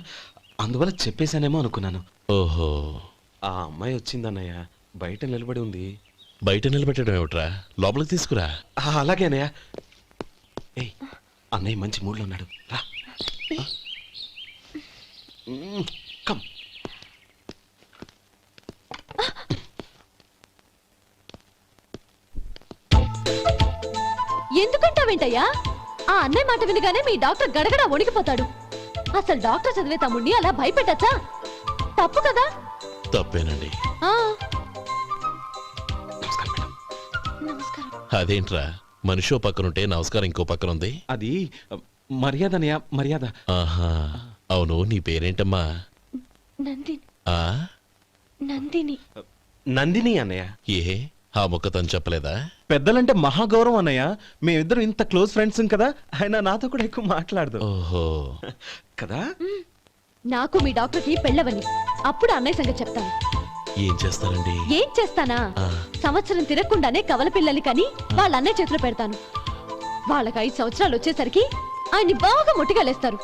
అందువల్ల చెప్పేశానేమో అనుకున్నాను. ఓహో, ఆ అమ్మాయి వచ్చిందన్నయ్య, బయట నిలబడి ఉంది. బయట నిలబెట్టడం ఏమిట్రా? లోపలికి తీసుకురా. అలాగే అన్నయ్య. ఏయ్, అన్నయ్య మంచి మూడ్లో ఉన్నాడు, రా. కమ్. ఎందుకంటావేంటయ్యా? ఆ అన్నయ్య మాట వినగానే మీ డాక్టర్ గడగడ వణికిపోతాడు. అసలు డాక్టర్ చదివే తమ్ముడిని అలా భయపెట్టచ్చా? తప్పు కదా? తప్పేనండి. నమస్కారం. అదేంట్రా, మనిషో పక్కనుంటే నమస్కారం ఇంకో పక్కన ఉంది? అది మర్యాద అన్నయ్య, మర్యాద. ఆహా, అవును, నీ పేరేంటమ్మా? నందిని. ఆ నందిని. నందిని అన్నయ్య. ఏ, ఆ మొక్క తను చెప్పలేదా? పెద్దలంటే మహాగౌరవం అన్నయ్య, మేమిద్దరం ఇంత క్లోజ్ ఫ్రెండ్స్ కదా, ఆయన నాతో కూడా ఎక్కువ మాట్లాడదు. ఓహో కదా. నాకు మీ డాక్టర్కి పెళ్ళవని, అప్పుడు అన్నయ్య సంగతి చెప్తాను. ఏం చేస్తారండి? ఏం చేస్తానా? సంవత్సరం తిరగకుండానే కవల పిల్లలు కని వాళ్ళ అన్నయ్య చేతిలో పెడతాను. వాళ్ళకి 5 సంవత్సరాలు వచ్చేసరికి ఆయన్ని బాగా ముట్టిగలేస్తారు.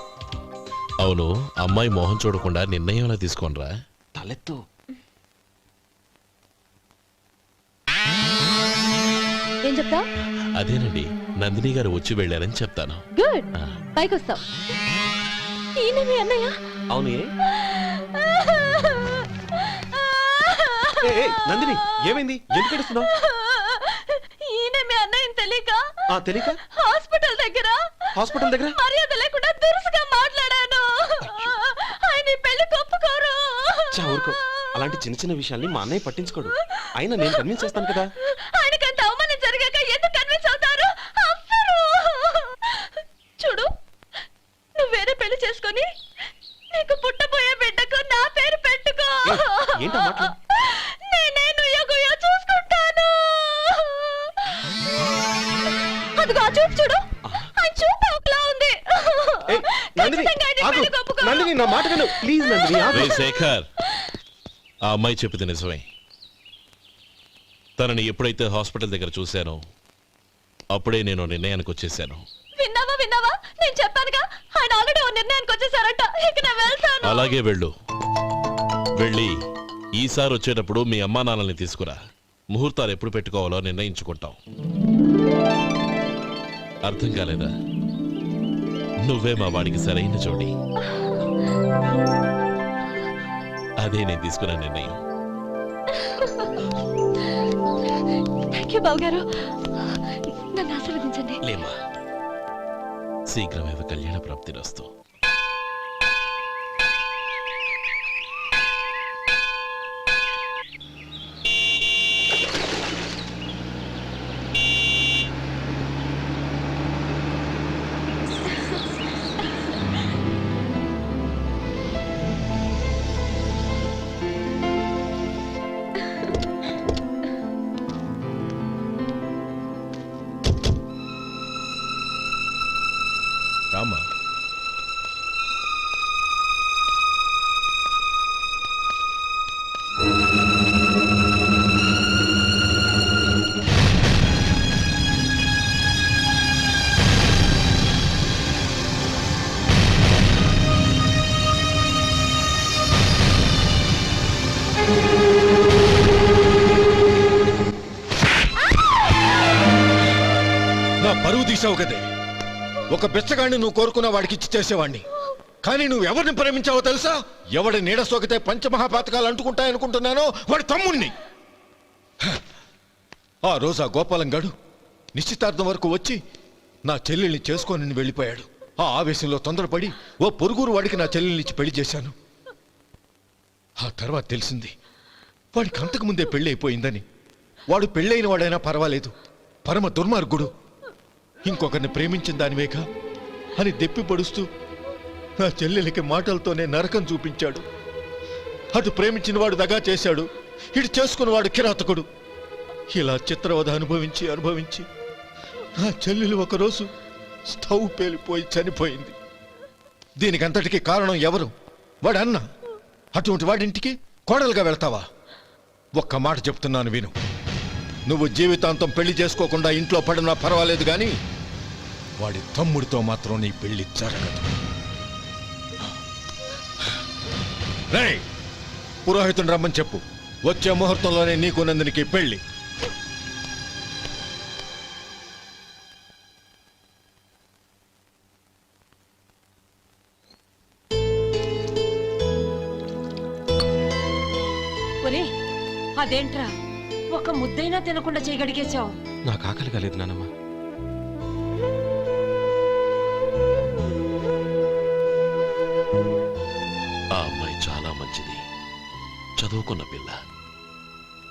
అవును, అమ్మాయి మోహం చూడకుండా నిర్ణయం ఎలా తీసుకోనరా? తలెత్తు. ఏం చెప్తా? అదేనండి, నందిని గారు వచ్చి వెళ్ళారని చెప్తాను. గుడ్, పైకొస్తావు. ఈయన మీ అన్నయ్య? అవును. నందిని, ఏమైంది? ఎందుకు ఏడుస్తున్నావు? ఈయన మీ అన్నయ్యని తెలియక తెలియక హాస్పిటల్ దగ్గర మర్యాద లేకుండా దురుసుగా మాట్లాడాను. ఆయన ఈ పెళ్లి ఒప్పుకోరు. ఊరుకో, అలాంటి చిన్న చిన్న విషయాల్ని మా అన్నయ్య పట్టించుకోడు. అయినా నేను కన్విన్స్ చేస్తాను కదా. ఆయనకంత అవమానం జరిగాక ఎందుకు కన్విన్స్ అవుతారు? అవ్వరు. చూడు, నువ్వు వేరే పెళ్లి చేసుకొని నీకు పుట్టబోయే బిడ్డకు నా పేరు పెట్టుకో. ఏంటా మాటలు? నేనే నుయ్యగుయ్య చూసుకుంటాను. అదిగో ఆ చూపు చూడు, ఆయన చూపు ఒకలా ఉంది. ఖచ్చితంగా ఆయన పెళ్లికి ఒప్పుకో. నందిని నా మాట విను ప్లీజ్. నందిని ఆగు. రే శేఖర్, ఆ అమ్మాయి చెప్పింది నిజమే. తనని ఎప్పుడైతే హాస్పిటల్ దగ్గర చూశానో అప్పుడే నేను నిర్ణయానికి వచ్చేసాను. విన్నావా విన్నావా, నేను చెప్పానుగా ఆయన ఆల్రెడీ ఓ నిర్ణయానికి వచ్చేసారట. ఇక నేను వెళ్తాను. అలాగే వెళ్ళు. వెళ్ళి ఈసారి వచ్చేటప్పుడు మీ అమ్మా నాన్నల్ని తీసుకురా. ముహూర్తాలు ఎప్పుడు పెట్టుకోవాలో నిర్ణయించుకుంటాం. అర్థం కాలేదా? నువ్వే మా వాడికి సరైన జోడి. అదే నేను తీసుకున్న నిర్ణయం. థ్యాంక్ యూ బావగారు, నన్ను ఆశీర్వదించండి. లేమా, శీఘ్రమేవ కళ్యాణ ప్రాప్తిరస్తు. రామా, నా పరువు తీసావు కదే. ఒక బెచ్చగాడిని నువ్వు కోరుకున్న వాడికి ఇచ్చి చేసేవాడిని. కానీ నువ్వు ఎవరిని ప్రేమించావో తెలుసా? ఎవడి నీడ సోకితే పంచమహాపాతకాలు అంటుకుంటాయనుకుంటున్నానో వాడి తమ్ముణ్ణి. ఆ రోజు ఆ గోపాలం గాడు నిశ్చితార్థం వరకు వచ్చి నా చెల్లెల్ని చేసుకొని వెళ్ళిపోయాడు. ఆ ఆవేశంలో తొందరపడి ఓ పొరుగురు వాడికి నా చెల్లెల్ని ఇచ్చి పెళ్లి చేశాను. ఆ తర్వాత తెలిసింది వాడికి అంతకుముందే పెళ్లి అయిపోయిందని. వాడు పెళ్ళైన వాడైనా పర్వాలేదు, పరమ దుర్మార్గుడు. ఇంకొకరిని ప్రేమించిన దానివేగా అని దెప్పి పడుస్తూ నా చెల్లెలకి మాటలతోనే నరకం చూపించాడు. అటు ప్రేమించిన వాడు దగా చేశాడు, ఇటు చేసుకున్నవాడు కిరాతకుడు. ఇలా చిత్రవధ అనుభవించి అనుభవించి నా చెల్లెలు ఒకరోజు స్టవ్ పేలిపోయి చనిపోయింది. దీనికంతటికి కారణం ఎవరు? వాడు అన్న. అటువంటి వాడింటికి కోడలుగా వెళ్తావా? ఒక్క మాట చెప్తున్నాను విను. నువ్వు జీవితాంతం పెళ్లి చేసుకోకుండా ఇంట్లో పడినా పర్వాలేదు, కానీ వాడి తమ్ముడితో మాత్రం నీ పెళ్లి జరగదు. రేయ్, పురోహితుని రమ్మని చెప్పు. వచ్చే ముహూర్తంలోనే నీకు నందినికి పెళ్లి. ఒరే, అదేంట్రా ఒక ముద్దైనా తినకుండా చేయగడిగేశావు? నాకు ఆకలి కాలేదు నానమ్మ. ఆ అమ్మాయి చాలా మంచిది, చదువుకున్న పిల్ల,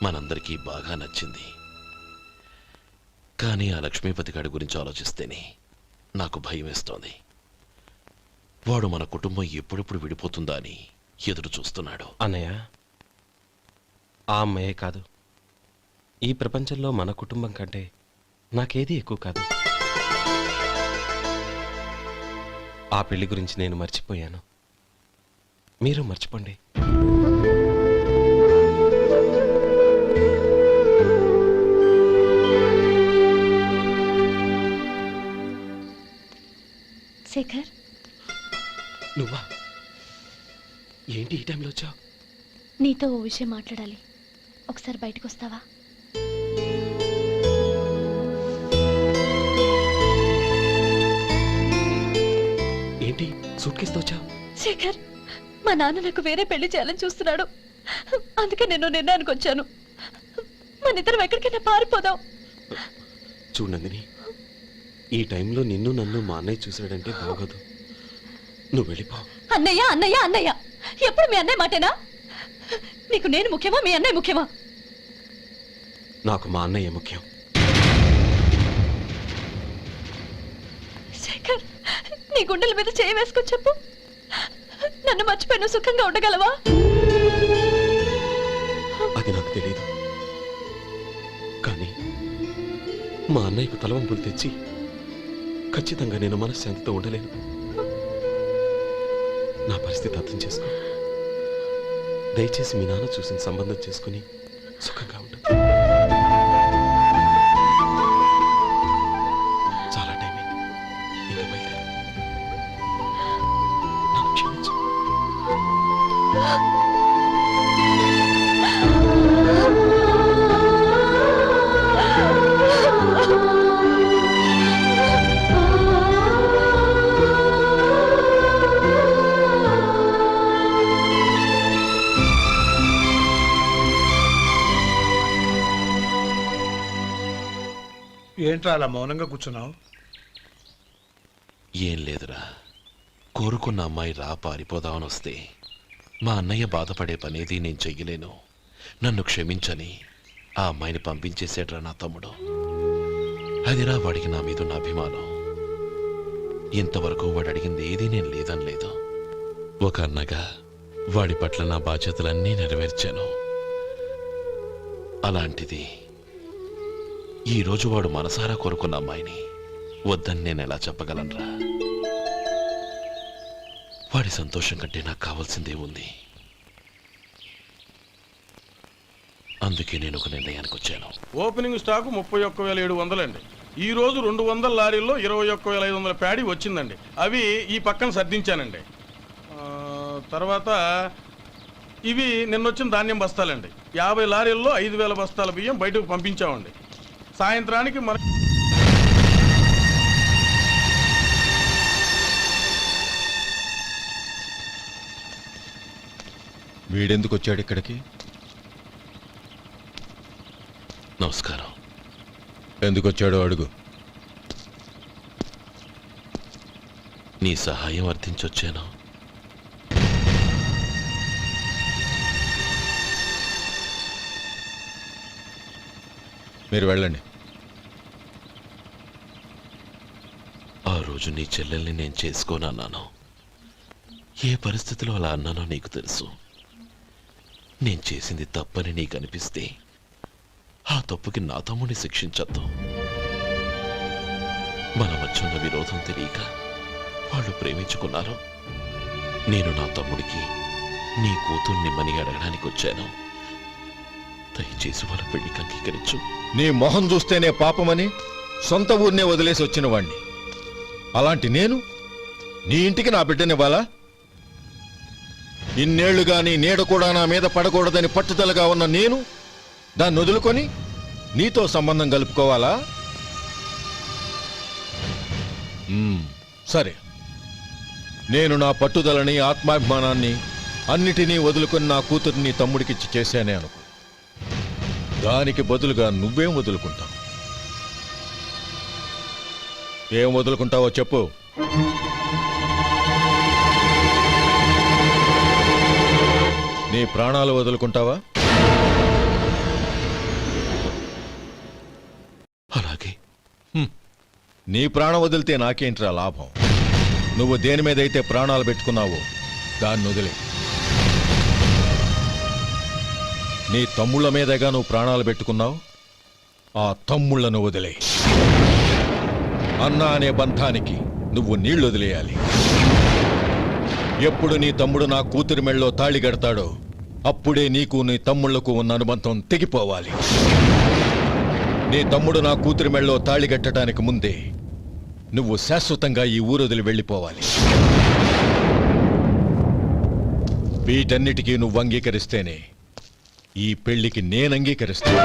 మనందరికీ బాగా నచ్చింది. కానీ ఆ లక్ష్మీపతి గారి గురించి ఆలోచిస్తేనే నాకు భయం వేస్తోంది. వాడు మన కుటుంబం ఎప్పుడెప్పుడు విడిపోతుందా అని ఎదురు చూస్తున్నాడు. అన్నయ్య, ఆ అమ్మాయే కాదు, ఈ ప్రపంచంలో మన కుటుంబం కంటే నాకేది ఎక్కువ కాదు. ఆ పెళ్లి గురించి నేను మర్చిపోయాను, మీరు మర్చిపోండి. శేఖర్, నువ్వా? ఏంటి ఈ టైంలో వచ్చావు? నీతో ఓ విషయం మాట్లాడాలి. ఒకసారి బయటకు వస్తావా? ఏంటి సూట్ కేసుతో వచ్చావు? శేఖర్, మా నాన్న నాకు వేరే పెళ్లి చేయాలని చూస్తున్నాడు. అందుకే నేను నిర్ణయానికి వచ్చాను. మన ఇద్దరం ఎక్కడికైనా పారిపోదాం. చూడండి, ఈ టైంలో నిన్ను నన్ను మా అన్నయ్య చూసాడంటే బాగోదు. నువ్వు వెళ్ళిపో. అన్నయ్య అన్నయ్య అన్నయ్య, ఎప్పుడు మీ అన్నయ్య మాటేనా? నీకు నేను ముఖ్యమా మీ అన్నయ్య ముఖ్యమా? నాకు మా అన్నయ్య ముఖ్యం. శేఖర్, నీ గుండెల మీద చేయి వేసుకొని చెప్పు, నన్ను మర్చిపోయిన సుఖంగా ఉండగలవా? అది నాకు తెలియదు, కానీ మా అన్నయ్యకు తలవంపులు తెచ్చి ఖచ్చితంగా నేను మనశ్శాంతితో ఉండలేను. నా పరిస్థితి అర్థం చేసుకో. దయచేసి మీ నాన్న చూసిన సంబంధం చేసుకుని సుఖంగా ఉండు. చాలా టైం అయింది, ఇంకా బయలుదేరు. నన్ను క్షమించు. ఏంట్రా అలా మౌనంగా కూర్చున్నావు? ఏం లేదురా, కోరుకున్న అమ్మాయి రా పారిపోదామని వస్తే మా అన్నయ్య బాధపడే పనేది నేను చెయ్యలేను, నన్ను క్షమించని ఆ అమ్మాయిని పంపించేసాడ్రా నా తమ్ముడు. అదిరా వాడికి నా మీద ఉన్న అభిమానం. ఇంతవరకు వాడు అడిగింది ఏదీ నేను లేదని లేదు. ఒక అన్నగా వాడి పట్ల నా బాధ్యతలన్నీ నెరవేర్చాను. అలాంటిది ఈరోజు వాడు మనసారా కోరుకున్న అమ్మాయిని వద్దని నేను ఎలా చెప్పగలనురా? వాడి సంతోషం కంటే నాకు కావాల్సిందే ఉంది. అందుకే నేను ఒక నిర్ణయానికి వచ్చాను. ఓపెనింగ్ స్టాకు 31,700 అండి. ఈ రోజు 200 లారీల్లో 21,500 ప్యాడీ వచ్చిందండి. అవి ఈ పక్కన సర్దించానండి. తర్వాత ఇవి నిన్నొచ్చిన ధాన్యం బస్తాలండి. 50 లారీల్లో 5,000 బస్తాల బియ్యం బయటకు పంపించామండి. సాయంత్రానికి మన వీడెందుకు వచ్చాడు ఇక్కడికి? నమస్కారం. ఎందుకు వచ్చాడో అడుగు. నీ సహాయం అర్థించొచ్చాను. మీరు వెళ్ళండి. ఆ రోజు నీ చెల్లెల్ని నేను చేసుకోనన్నాను. ఏ పరిస్థితిలో అలా అన్నానో నీకు తెలుసు. నేను చేసింది తప్పని నీకు అనిపిస్తే ఆ తప్పుకి నా తమ్ముడిని శిక్షించద్దు. మన మధ్య ఉన్న విరోధం తెలియక వాళ్ళు ప్రేమించుకున్నారు. నేను నా తమ్ముడికి నీ కూతుర్ని మని అడగడానికి వచ్చాను. దయచేసి వాళ్ళ పెళ్లికి అంగీకరించు. నీ మొహం చూస్తేనే పాపమని సొంత ఊరినే వదిలేసి వచ్చిన వాణ్ణి. అలాంటి నేను నీ ఇంటికి నా బిడ్డనివ్వాలా? ఇన్నేళ్లుగా నీ నీడ కూడా నా మీద పడకూడదని పట్టుదలగా ఉన్న నేను దాన్ని వదులుకొని నీతో సంబంధం కలుపుకోవాలా? సరే, నేను నా పట్టుదలని ఆత్మాభిమానాన్ని అన్నిటినీ వదులుకొని నా కూతుర్ని తమ్ముడికిచ్చి చేశానే అనుకో. దానికి బదులుగా నువ్వేం వదులుకుంటావు? ఏం వదులుకుంటావో చెప్పు. నీ ప్రాణాలు వదులుకుంటావా? అలాగే. నీ ప్రాణం వదిలితే నాకేంట్రా లాభం? నువ్వు దేని మీదైతే ప్రాణాలు పెట్టుకున్నావో దాన్ని వదిలే. నీ తమ్ముళ్ళ మీదగా నువ్వు ప్రాణాలు పెట్టుకున్నావు, ఆ తమ్ముళ్లను వదిలే. అన్న అనే బంధానికి నువ్వు నీళ్లు వదిలేయాలి. ఎప్పుడు నీ తమ్ముడు నా కూతురి మెళ్ళలో తాళి కడతాడో అప్పుడే నీకు నీ తమ్ముళ్లకు ఉన్న అనుబంధం తెగిపోవాలి. నీ తమ్ముడు నా కూతురి మెళ్ళలో తాళి కట్టడానికి ముందే నువ్వు శాశ్వతంగా ఈ ఊరొదిలి వెళ్ళిపోవాలి. వీటన్నిటికీ నువ్వు అంగీకరిస్తేనే ఈ పెళ్లికి నేను అంగీకరిస్తాను.